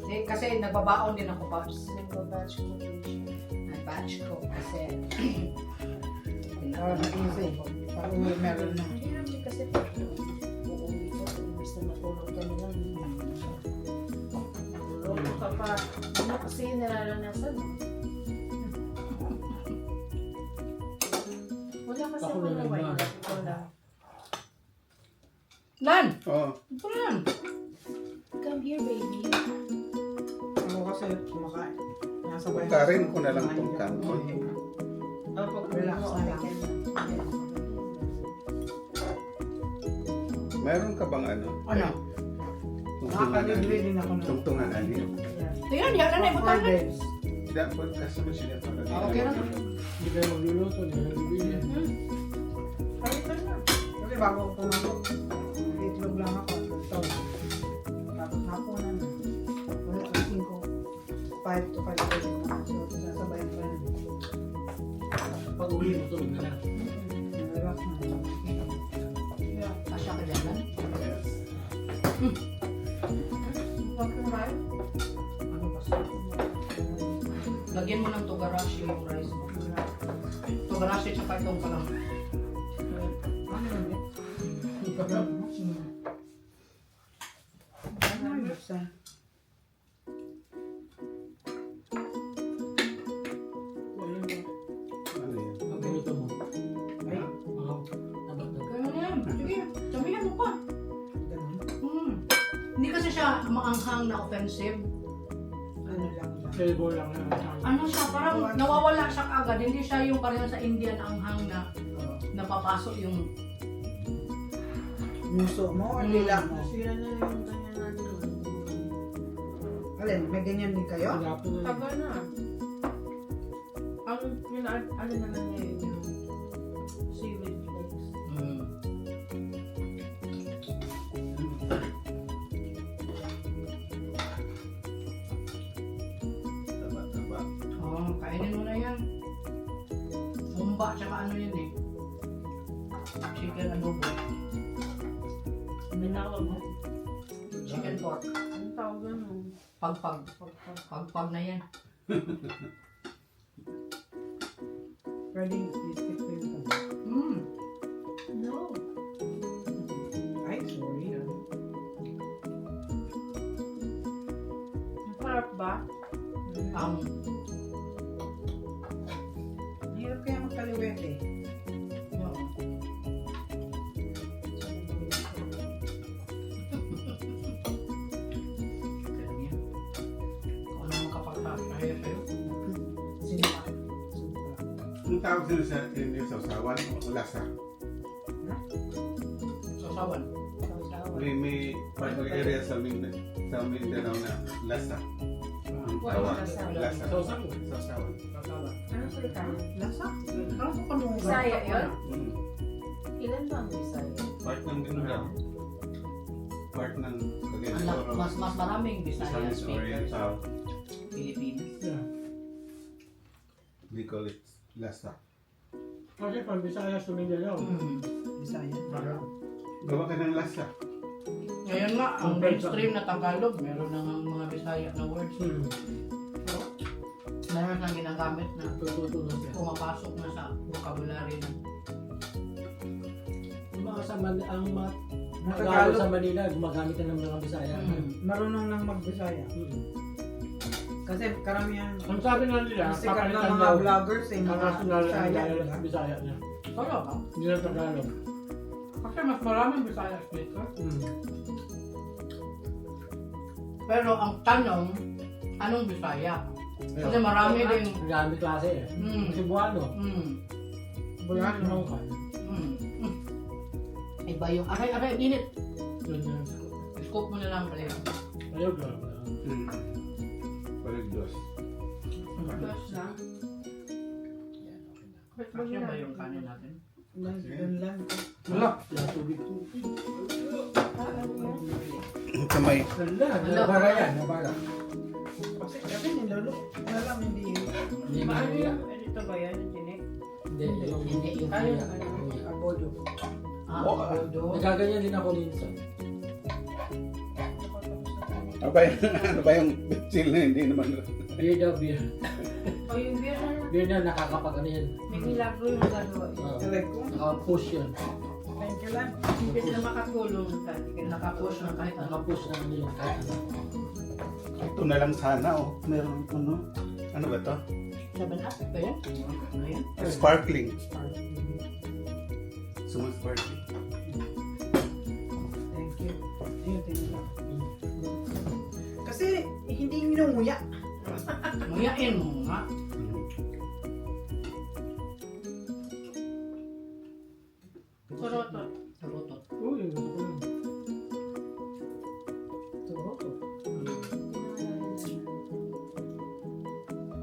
Eh, kasi nagbabaon din ako, Pops. Nagbabatch ko din siya. Batch ko kasi Oh, easy. Pag-uwi meron na. Hirap din kasi pag uuwi ko, imbis na matulog ka na lang. Natulog ka pa. Ano kasi yung nararanasan mo? Wala kasi ako na wine. Wala. Nan! Oh. Ito nan! Come here, baby. Ako kasi kumakain. Nasa bahay. Karin ko na lang tong kanto. Relax na lang. Meron ka bang ano? Ano? Tungtungan Nakakalibre ali. din ako ng Tungtungan ali. Ito yan, yan na na, ibutan na. Dapat kasi mo siya para Okay lang. Hindi kayo magluluto, hindi kayo bibili. Kasi bago ako pumasok, itlog lang ako. Ito. Tapos hapunan. Wala sa 5 to 5:30. So, sasabayan ko yan. Pag uwi mo, tulog na lang. Relax na. Asya ka dyan, Yes. ano ba sa? Lagyan mo ng togarashi yung rice mo. Togarashi tsaka itong kalang. Ano yun eh? Ano yung buksan? Ano yan? Pag ganito mo. Ay, Tabak-tabak. Kaya na yan. Sige, sabihan mo pa. ganun. Hindi kasi siya maanghang na offensive. Ano lang. Flavor lang na. Ano siya, parang nawawala siya agad. Hindi siya yung pareho sa Indian anghang na napapasok yung... Muso mo or nila mo? Alin, may ganyan din kayo? Pag-apo na. Taga na. Ang ano na lang niya yung seaweed flakes. Mm. Taba-taba. Oh, kainin mo na yan. Mumba, tsaka ano yun eh. Chicken adobo. Binawag mo. Chicken pork. Ang tawagan mo. Pagpag. Pagpag na yan. Pwedeng i-stick ko yung taba. Mm. No. Ay, sorry. Masarap ba? Ang Hirap kaya magkaliwet eh. yun. Ganun yan. Kung ano makapagpapahaya sa'yo. Sinpa. Ang tawag sila sa hindi sa usawan o lasa. Sasawan. May area sa Mindanao na lasa. Ang tawag, lasa. Sausaw. Sausawan. Ano salita? Lasa? Ano ko pa nung Bisaya yun? Mm. Ilan ba ang Bisaya? Part ng Mindanao. Part ng Ang Cagayan mas maraming Bisaya Chinese speakers Oriental. Pilipinas. Yeah. We call it lasa. Kasi pag Bisaya Mindanao. Mm. Bisaya. Gawa ka ng lasa. Ngayon nga, ang mainstream na Tagalog, meron na nga mga Bisaya na words. Meron na ginagamit na Tututo na siya. pumapasok na sa vocabulary na. Yung mga sa ang mga Tagalog. Tagalog sa Manila, gumagamit na ng mga Bisaya. Marunong nang mag-Bisaya. Kasi karamihan Ang sabi nga nila, ang sikat na papalitan mga daw vloggers eh, ang mga national Bisaya, ang diba? Bisaya niya. Kaya ba? Hindi na Tagalog. Kasi mas maraming Bisaya speaker. Pero ang tanong, anong Bisaya? Kasi marami din. Ang gamit klase eh. Cebuano. Bulan, no? Nungkan. Iba yung, aray, init. Yun na. Scoop mo na lang pala yun. Ayun ka. Paligdos. Plus na. Kasi ba yung kanin natin? Yun lang. Wala. Wala tubig. Kamay. Wala. Nabara yan. Nabara. Kasi nilolo. Alam, hindi. Hindi Paano na yung edito ba yan? Yung tinik? Hindi. Yung Hindi, yung Ano? kuya. Abodo. Abodo. Nagaganyan din ako minsan. Ano ba yung bitsil na hindi naman? Beer daw, beer. O yung beer na lang. Beer na nakakapag ano yan. May milagro yung gano'n. Like ko. Naka-push yan. Thank you lang. Imbes na makatulong ka. Hindi ka Nakapush na kahit ano. Naka-push na ano yan. Kahit ano. Ito na lang sana oh. Meron ano? Ano ba to? 7-up ba yan? Ano yan? Sparkling. Sumul sparkling. Thank you. Ayun, thank you lang. Kasi hindi minunguya. Nguyain mo nga. Kurotot. Tarutot. Uy, gusto ko yun. Turo.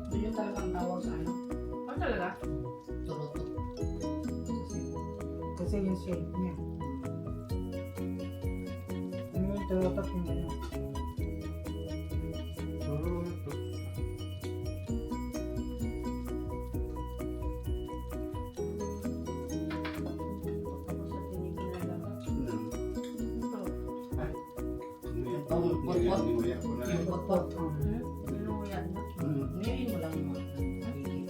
Yun yung talagang tawag sa ano. Ano talaga? Kasi yung shape niya. Ano yung tulotot yung ano? Tapos sa tinigilan lang. Yung pot-pot. Pinuya na. Ngayon mo lang mga magiging.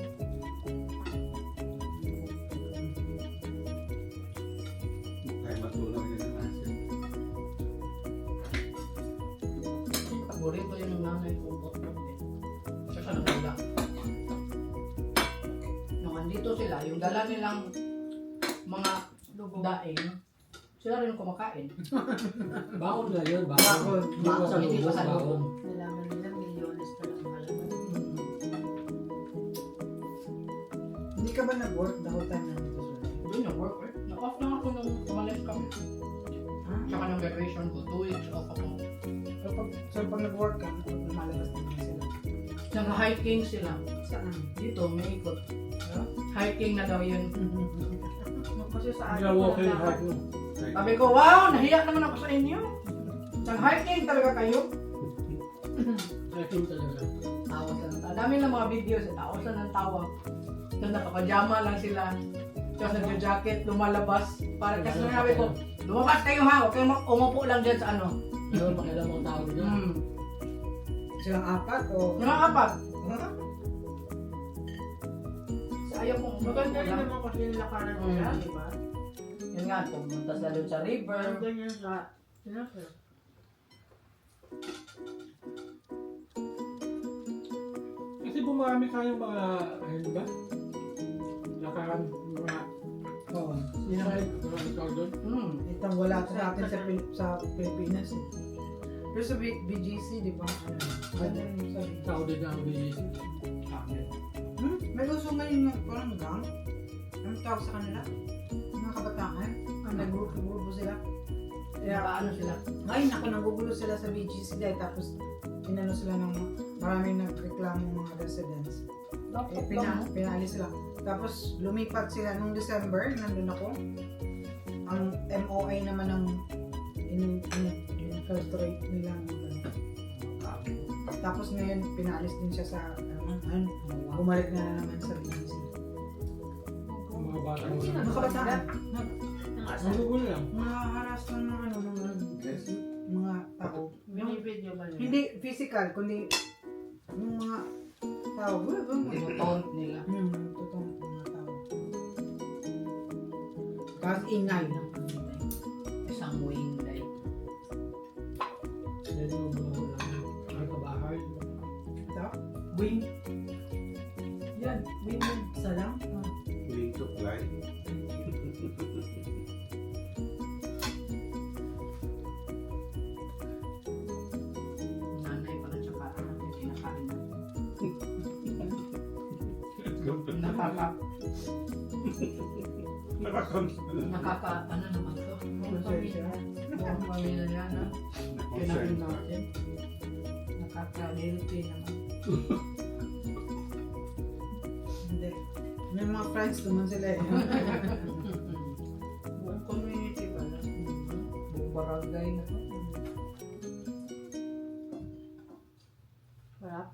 Paborito yun ng nanay kong pot-pot eh. Siya sa nagdala. Nung andito sila, yung dala nilang mga daing, sila rin kumakain. Baon na yun, Baon. Baon. Hindi pa sa baon. loob. Nalaman nila milyones na lang halaman. Hindi ka ba nag-work the whole time nandito sila? Doon yung work eh. Na-off lang ako nung umalis kami. Tsaka ng graduation ko, 2 weeks off ako. So pag nag-work ka, lumalabas din sila. Nag-hiking sila. Saan? Dito, may ikot. Hiking na daw yun. Kasi sa Hindi akin na ko walking lang hard yun. Sabi ko, wow, nahiya naman ako sa inyo. Nag-hiking talaga kayo. Hiking talaga. Tawa sa ng dami ng mga videos, tawa sa ng tawa. Tapos nakapajama lang sila. Tapos nagja-jacket, lumalabas. Para kasi nabi ko, lumabas kayo ha, huwag kayong umupo lang dyan sa ano. Pero pakialam ang tao dito. Silang apat o? Mga apat. Ha? So, ayaw kong umupo Maganda rin lang. naman kasi yung lakaran nila, di ba? Yun nga, pumunta sila doon sa river. Ang ganyan sa sinasir. Kasi bumami kayong mga, ayun ba? Lakaran, mga Oo. side, mga ikaw doon. Itong wala to sa atin sa Pilipinas eh. Pero sa BGC, di ba? Ano yung sabi? Ikaw din ang BGC. May gusto ngayon yung parang gang? Anong tawag sa kanila? Mga kabataan? Nag-grupo sila? Paano sila? Ngayon ako nagugulo sila sa BGC dahil tapos inano sila ng maraming nagreklamo mga residents. Pinalis sila. Tapos lumipat sila nung December, nandun ako. Ang MOA naman ng infiltrate nila. Tapos ngayon pinalis din siya sa bumalik na naman sa BGC. Ang mga bata mo. Mga kabataan, Ang gugulo lang. mahaharas lang ng mga tao. Binibidyo ba nila? Hindi physical, kundi yung mga tao. Yung taunt nila. Totoong mga tao. Tapos ingay. Isang wing day. Yan yung mga kabahay. Ito? Wing. Yan, wing. Isa lang. Link to fly. Nanay pala tsaka anak yung kinakain na. Nakaka, ano naman to? Buong pamilya niya na kinain natin. Nakaka-healthy naman. Hindi. May mga friends naman sila eh. Buong community pala. Buong barangay na to. Sarap.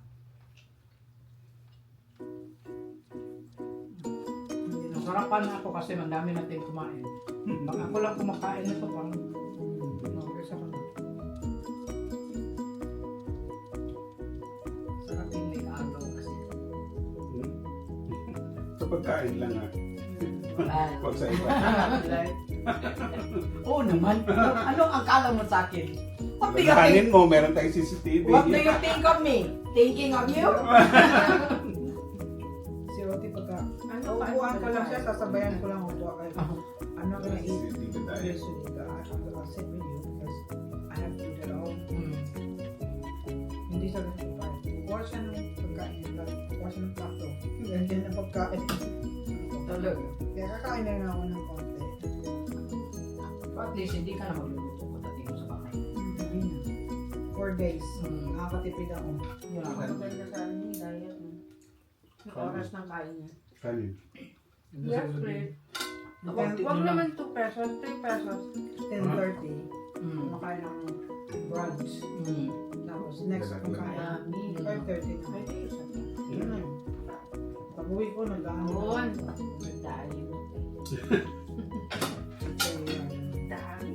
Nasarapan na ako kasi mandami natin kumain. Pag ako lang kumakain nito, parang okay sa kanya. Sarap yung may agaw kasi. Sa pagkain lang ha. Ah, Huwag sa iba. Oo naman. Ano ang kala mo sa akin? What do you think? Kanin mo, meron tayong CCTV. What do you think of me? Thinking of you? Si Oti pagka Ano upuan ko lang siya, sasabayan ko lang upo kayo. Ano ka na eat? CCTV tayo. Usually, I'll sit with you because I have food at home. Hmm. Hindi siya ganito pa. Kuha siya ng pagkain. Kuha siya ng plato. Ganyan na pagkain. Talaga. Kaya kakain na lang ako ng konti. At least hindi ka na magluluto pagdating mo sa bahay. Hindi na. 4 days. Nakakatipid ako. Yeah. Maganda sa amin yung diet mo. Yung oras ng kain niya. Kanin. Yes, please. Wag naman 2 pesos, 3 pesos. 10:30. Mm. Kumakain ng brunch. Mm. Tapos next kumakain. 5:30 na. Yun na yun. Pag-uwi ko, nag-ano. Yun. Dahil. Dami.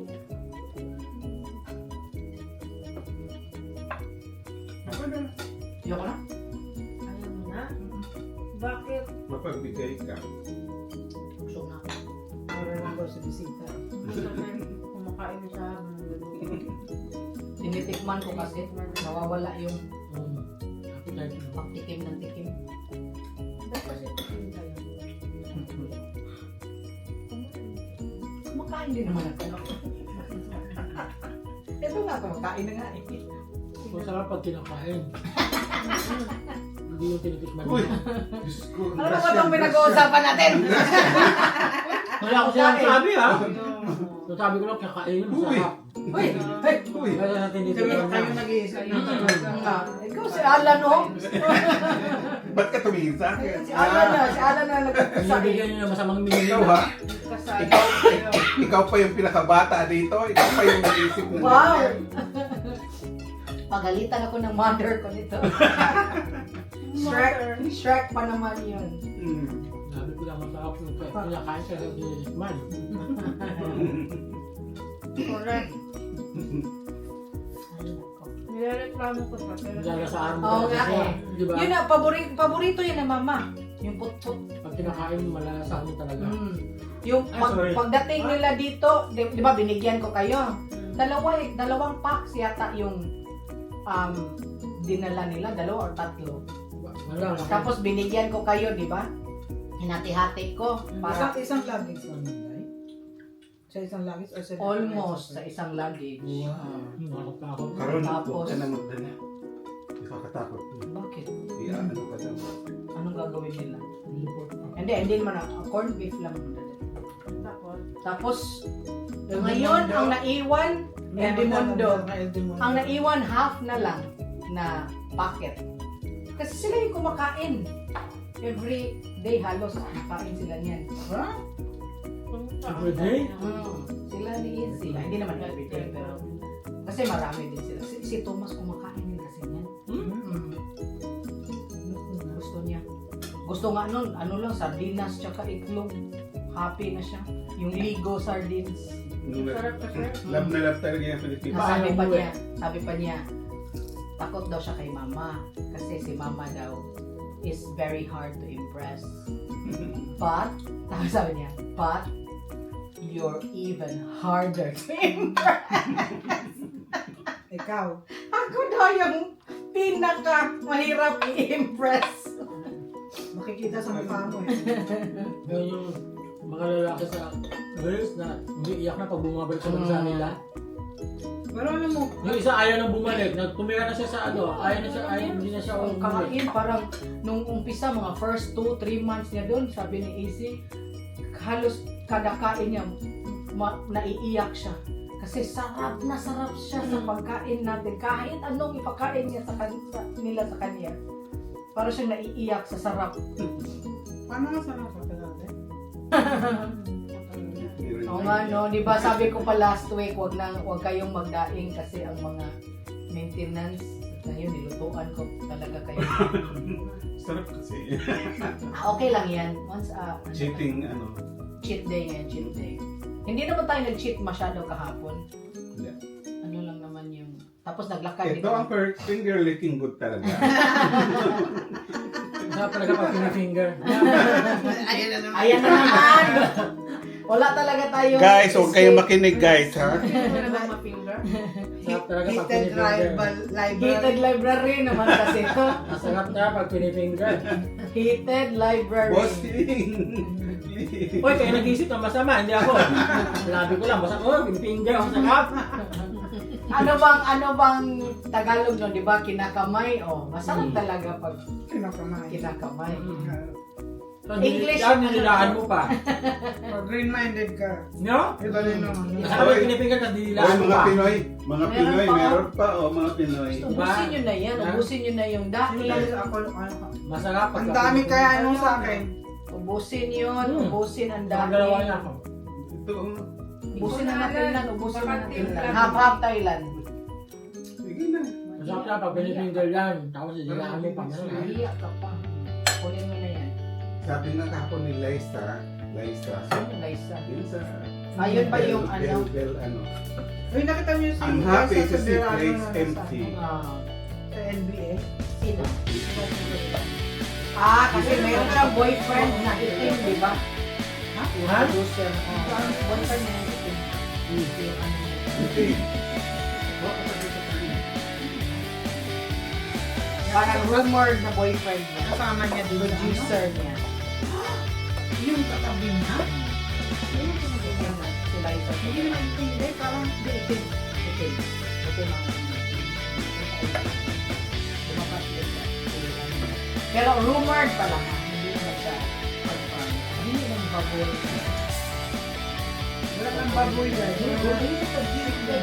Ayoko na. Ayaw mo na? Bakit? Mapagbigay ka. Gusto na. Para lang ko sa bisita. Gusto ko rin kumakain siya. Tinitikman ko kasi nawawala yung Appetite. pagtikim ng tikim. Ba't kasi tikim kayo? Kumakain din naman ako. Ito nga, kumakain na nga eh. Masarap pag kinakain. Hindi yung tinitikman Uy! niya. Diyos ko. Ano ba itong pinag-uusapan natin? Wala ko silang sabi ha. So sabi ko lang kakain yung Uy! masarap. Uy! Hey! Uy! Kaya natin dito Kayo lang. nag-iisip. Ikaw si Alan oh! Ba't ka tumingin sa akin? Si Alan na nagkakasain. Binibigyan niyo ng masamang minili. Ikaw ha? Kasali. Ikaw pa yung pinakabata dito. Ikaw pa yung nag-iisip ng Wow! ganyan. Pagalitan ako ng mother ko nito. Shrek pa naman yun. Mm. Sabi ko lang masarap yung kinakain siya sa tinitikman. Correct. Nirereklamo ko pa. Pero Nilalasaan mo Oo talaga nga siya. eh. Di ba? Yun na, paborito yan ng mama. Yung putput. Pag kinakain mo, malalasaan mo talaga. Mm. Yung Ay, sorry. pagdating nila dito, di ba binigyan ko kayo? Dalawang packs yata yung dinala nila, 2 or 3. Wala. Tapos binigyan ko kayo, di ba? Hinati-hati ko para Isang luggage lang yun, right? Sa isang luggage or sa almost sa isang luggage. Nakakatakot. Karoon, Tapos- huwag ka na magdala. Nakakatakot. Bakit? Ano ka daw? Anong gagawin nila? Hindi naman. Corned beef lang. Tapos, ngayon, ang naiwan, Eldemondo. Ang naiwan, half na lang na packet. Kasi sila yung kumakain. Every day halos kumakain sila niyan. Everyday? Sila ni Izzy. Hindi naman everyday, pero kasi marami din sila. Si Thomas kumakain din kasi niyan. Gusto niya. Gusto nga nun, ano lang, sardinas tsaka itlog. Happy na siya. Yung Ligo sardines. Sarap kasi. Love na love talaga yung Pilipinas. Sabi pa niya, takot daw siya kay mama. Kasi si mama daw is very hard to impress. But, sabi niya, but, you're even harder to impress. Ikaw. Ako daw yung pinaka mahirap i-impress. Makikita sa mukha mo eh. Yun yung mga lalaki sa girls na hindi iyak na pag bumabalik sa bansa nila. Pero alam mo, Yung isa ayaw nang bumalik, tumira na siya sa hindi na siya Ang umuwi. kakain, parang nung umpisa, mga first 2-3 months niya doon, sabi ni Izzy, halos kada kain niya, naiiyak siya. Kasi sarap na sarap siya sa pagkain natin. Kahit anong ipakain niya nila sa kanya. Parang siya naiiyak sa sarap. paano nga sana sa natin? Oo nga no, di ba sabi ko pa last week, wag kayong magdaing kasi ang mga maintenance, ngayon nilutuan ko talaga kayo. Sarap kasi. Okay lang yan. Once Cheating, cheat day ngayon, cheat day. Hindi naman tayo nag-cheat masyado kahapon. Hindi. Ano lang naman yung... Tapos naglakad Ito ang finger licking good talaga. Masarap talaga pag pinifinger. Ayan na naman! Wala talaga tayo. Guys, huwag kayong makinig guys, ha? Wala bang ma-finger? Masarap talaga pag Heated pinifinger. Heated library naman kasi ito. Masarap talaga pag pinifinger. Heated library. Bossing! Uy, kayo nag-isip ng masama, hindi ako. Sabi ko lang, masarap. Pinifinger, masarap. Ano bang Tagalog no, di ba? Kinakamay. Oh, masarap talaga pag Kinakamay. kinakamay. English. English. Yan, nilalaan mo pa. Pag green-minded ka, No? iba rin naman. Masarap pag pinifinger, tapos Oy, nilalaan mo mga pa. Pinoy, Meron pa, meron pa, mga Pinoy. Ubusin nyo na yan. Ubusin nyo na yung dahil. Ako, Masarap pag ang dami kaya nung sa akin. Ubusin yun, ubusin ang Nakagalawa dami. niya ako. Ito, oh. Ubusin na natin lang, ubusin na natin lang. Baka Half-half Thailand. Sige na. Masarap na pag pinifinger yan. Tapos idilaan mo pa. Nahiya ka pa. Kunin mo na yan. Sabi nga kahapon ni Liza, Guys, yun sa... ayun ba yung ano? ano? Uy, nakita niyo si I'm happy Liza to see Soberano place na empty. sa NBA. Sino? Kasi mayroon siyang boyfriend na itim, di ba? Ha? Producer. Boyfriend niya na itim. Yung ano niya. Hindi. Parang rumored na boyfriend niya. Kasama niya din yung Producer niya. yung katabi niya. Sila isa. Hindi naman hindi, parang Hindi, itim. Itim. Itim ang Lumakas din siya. Pero rumored pa lang. Hindi naman siya confirmed. Hindi naman baboy. wala kang baboy dahil. Hindi naman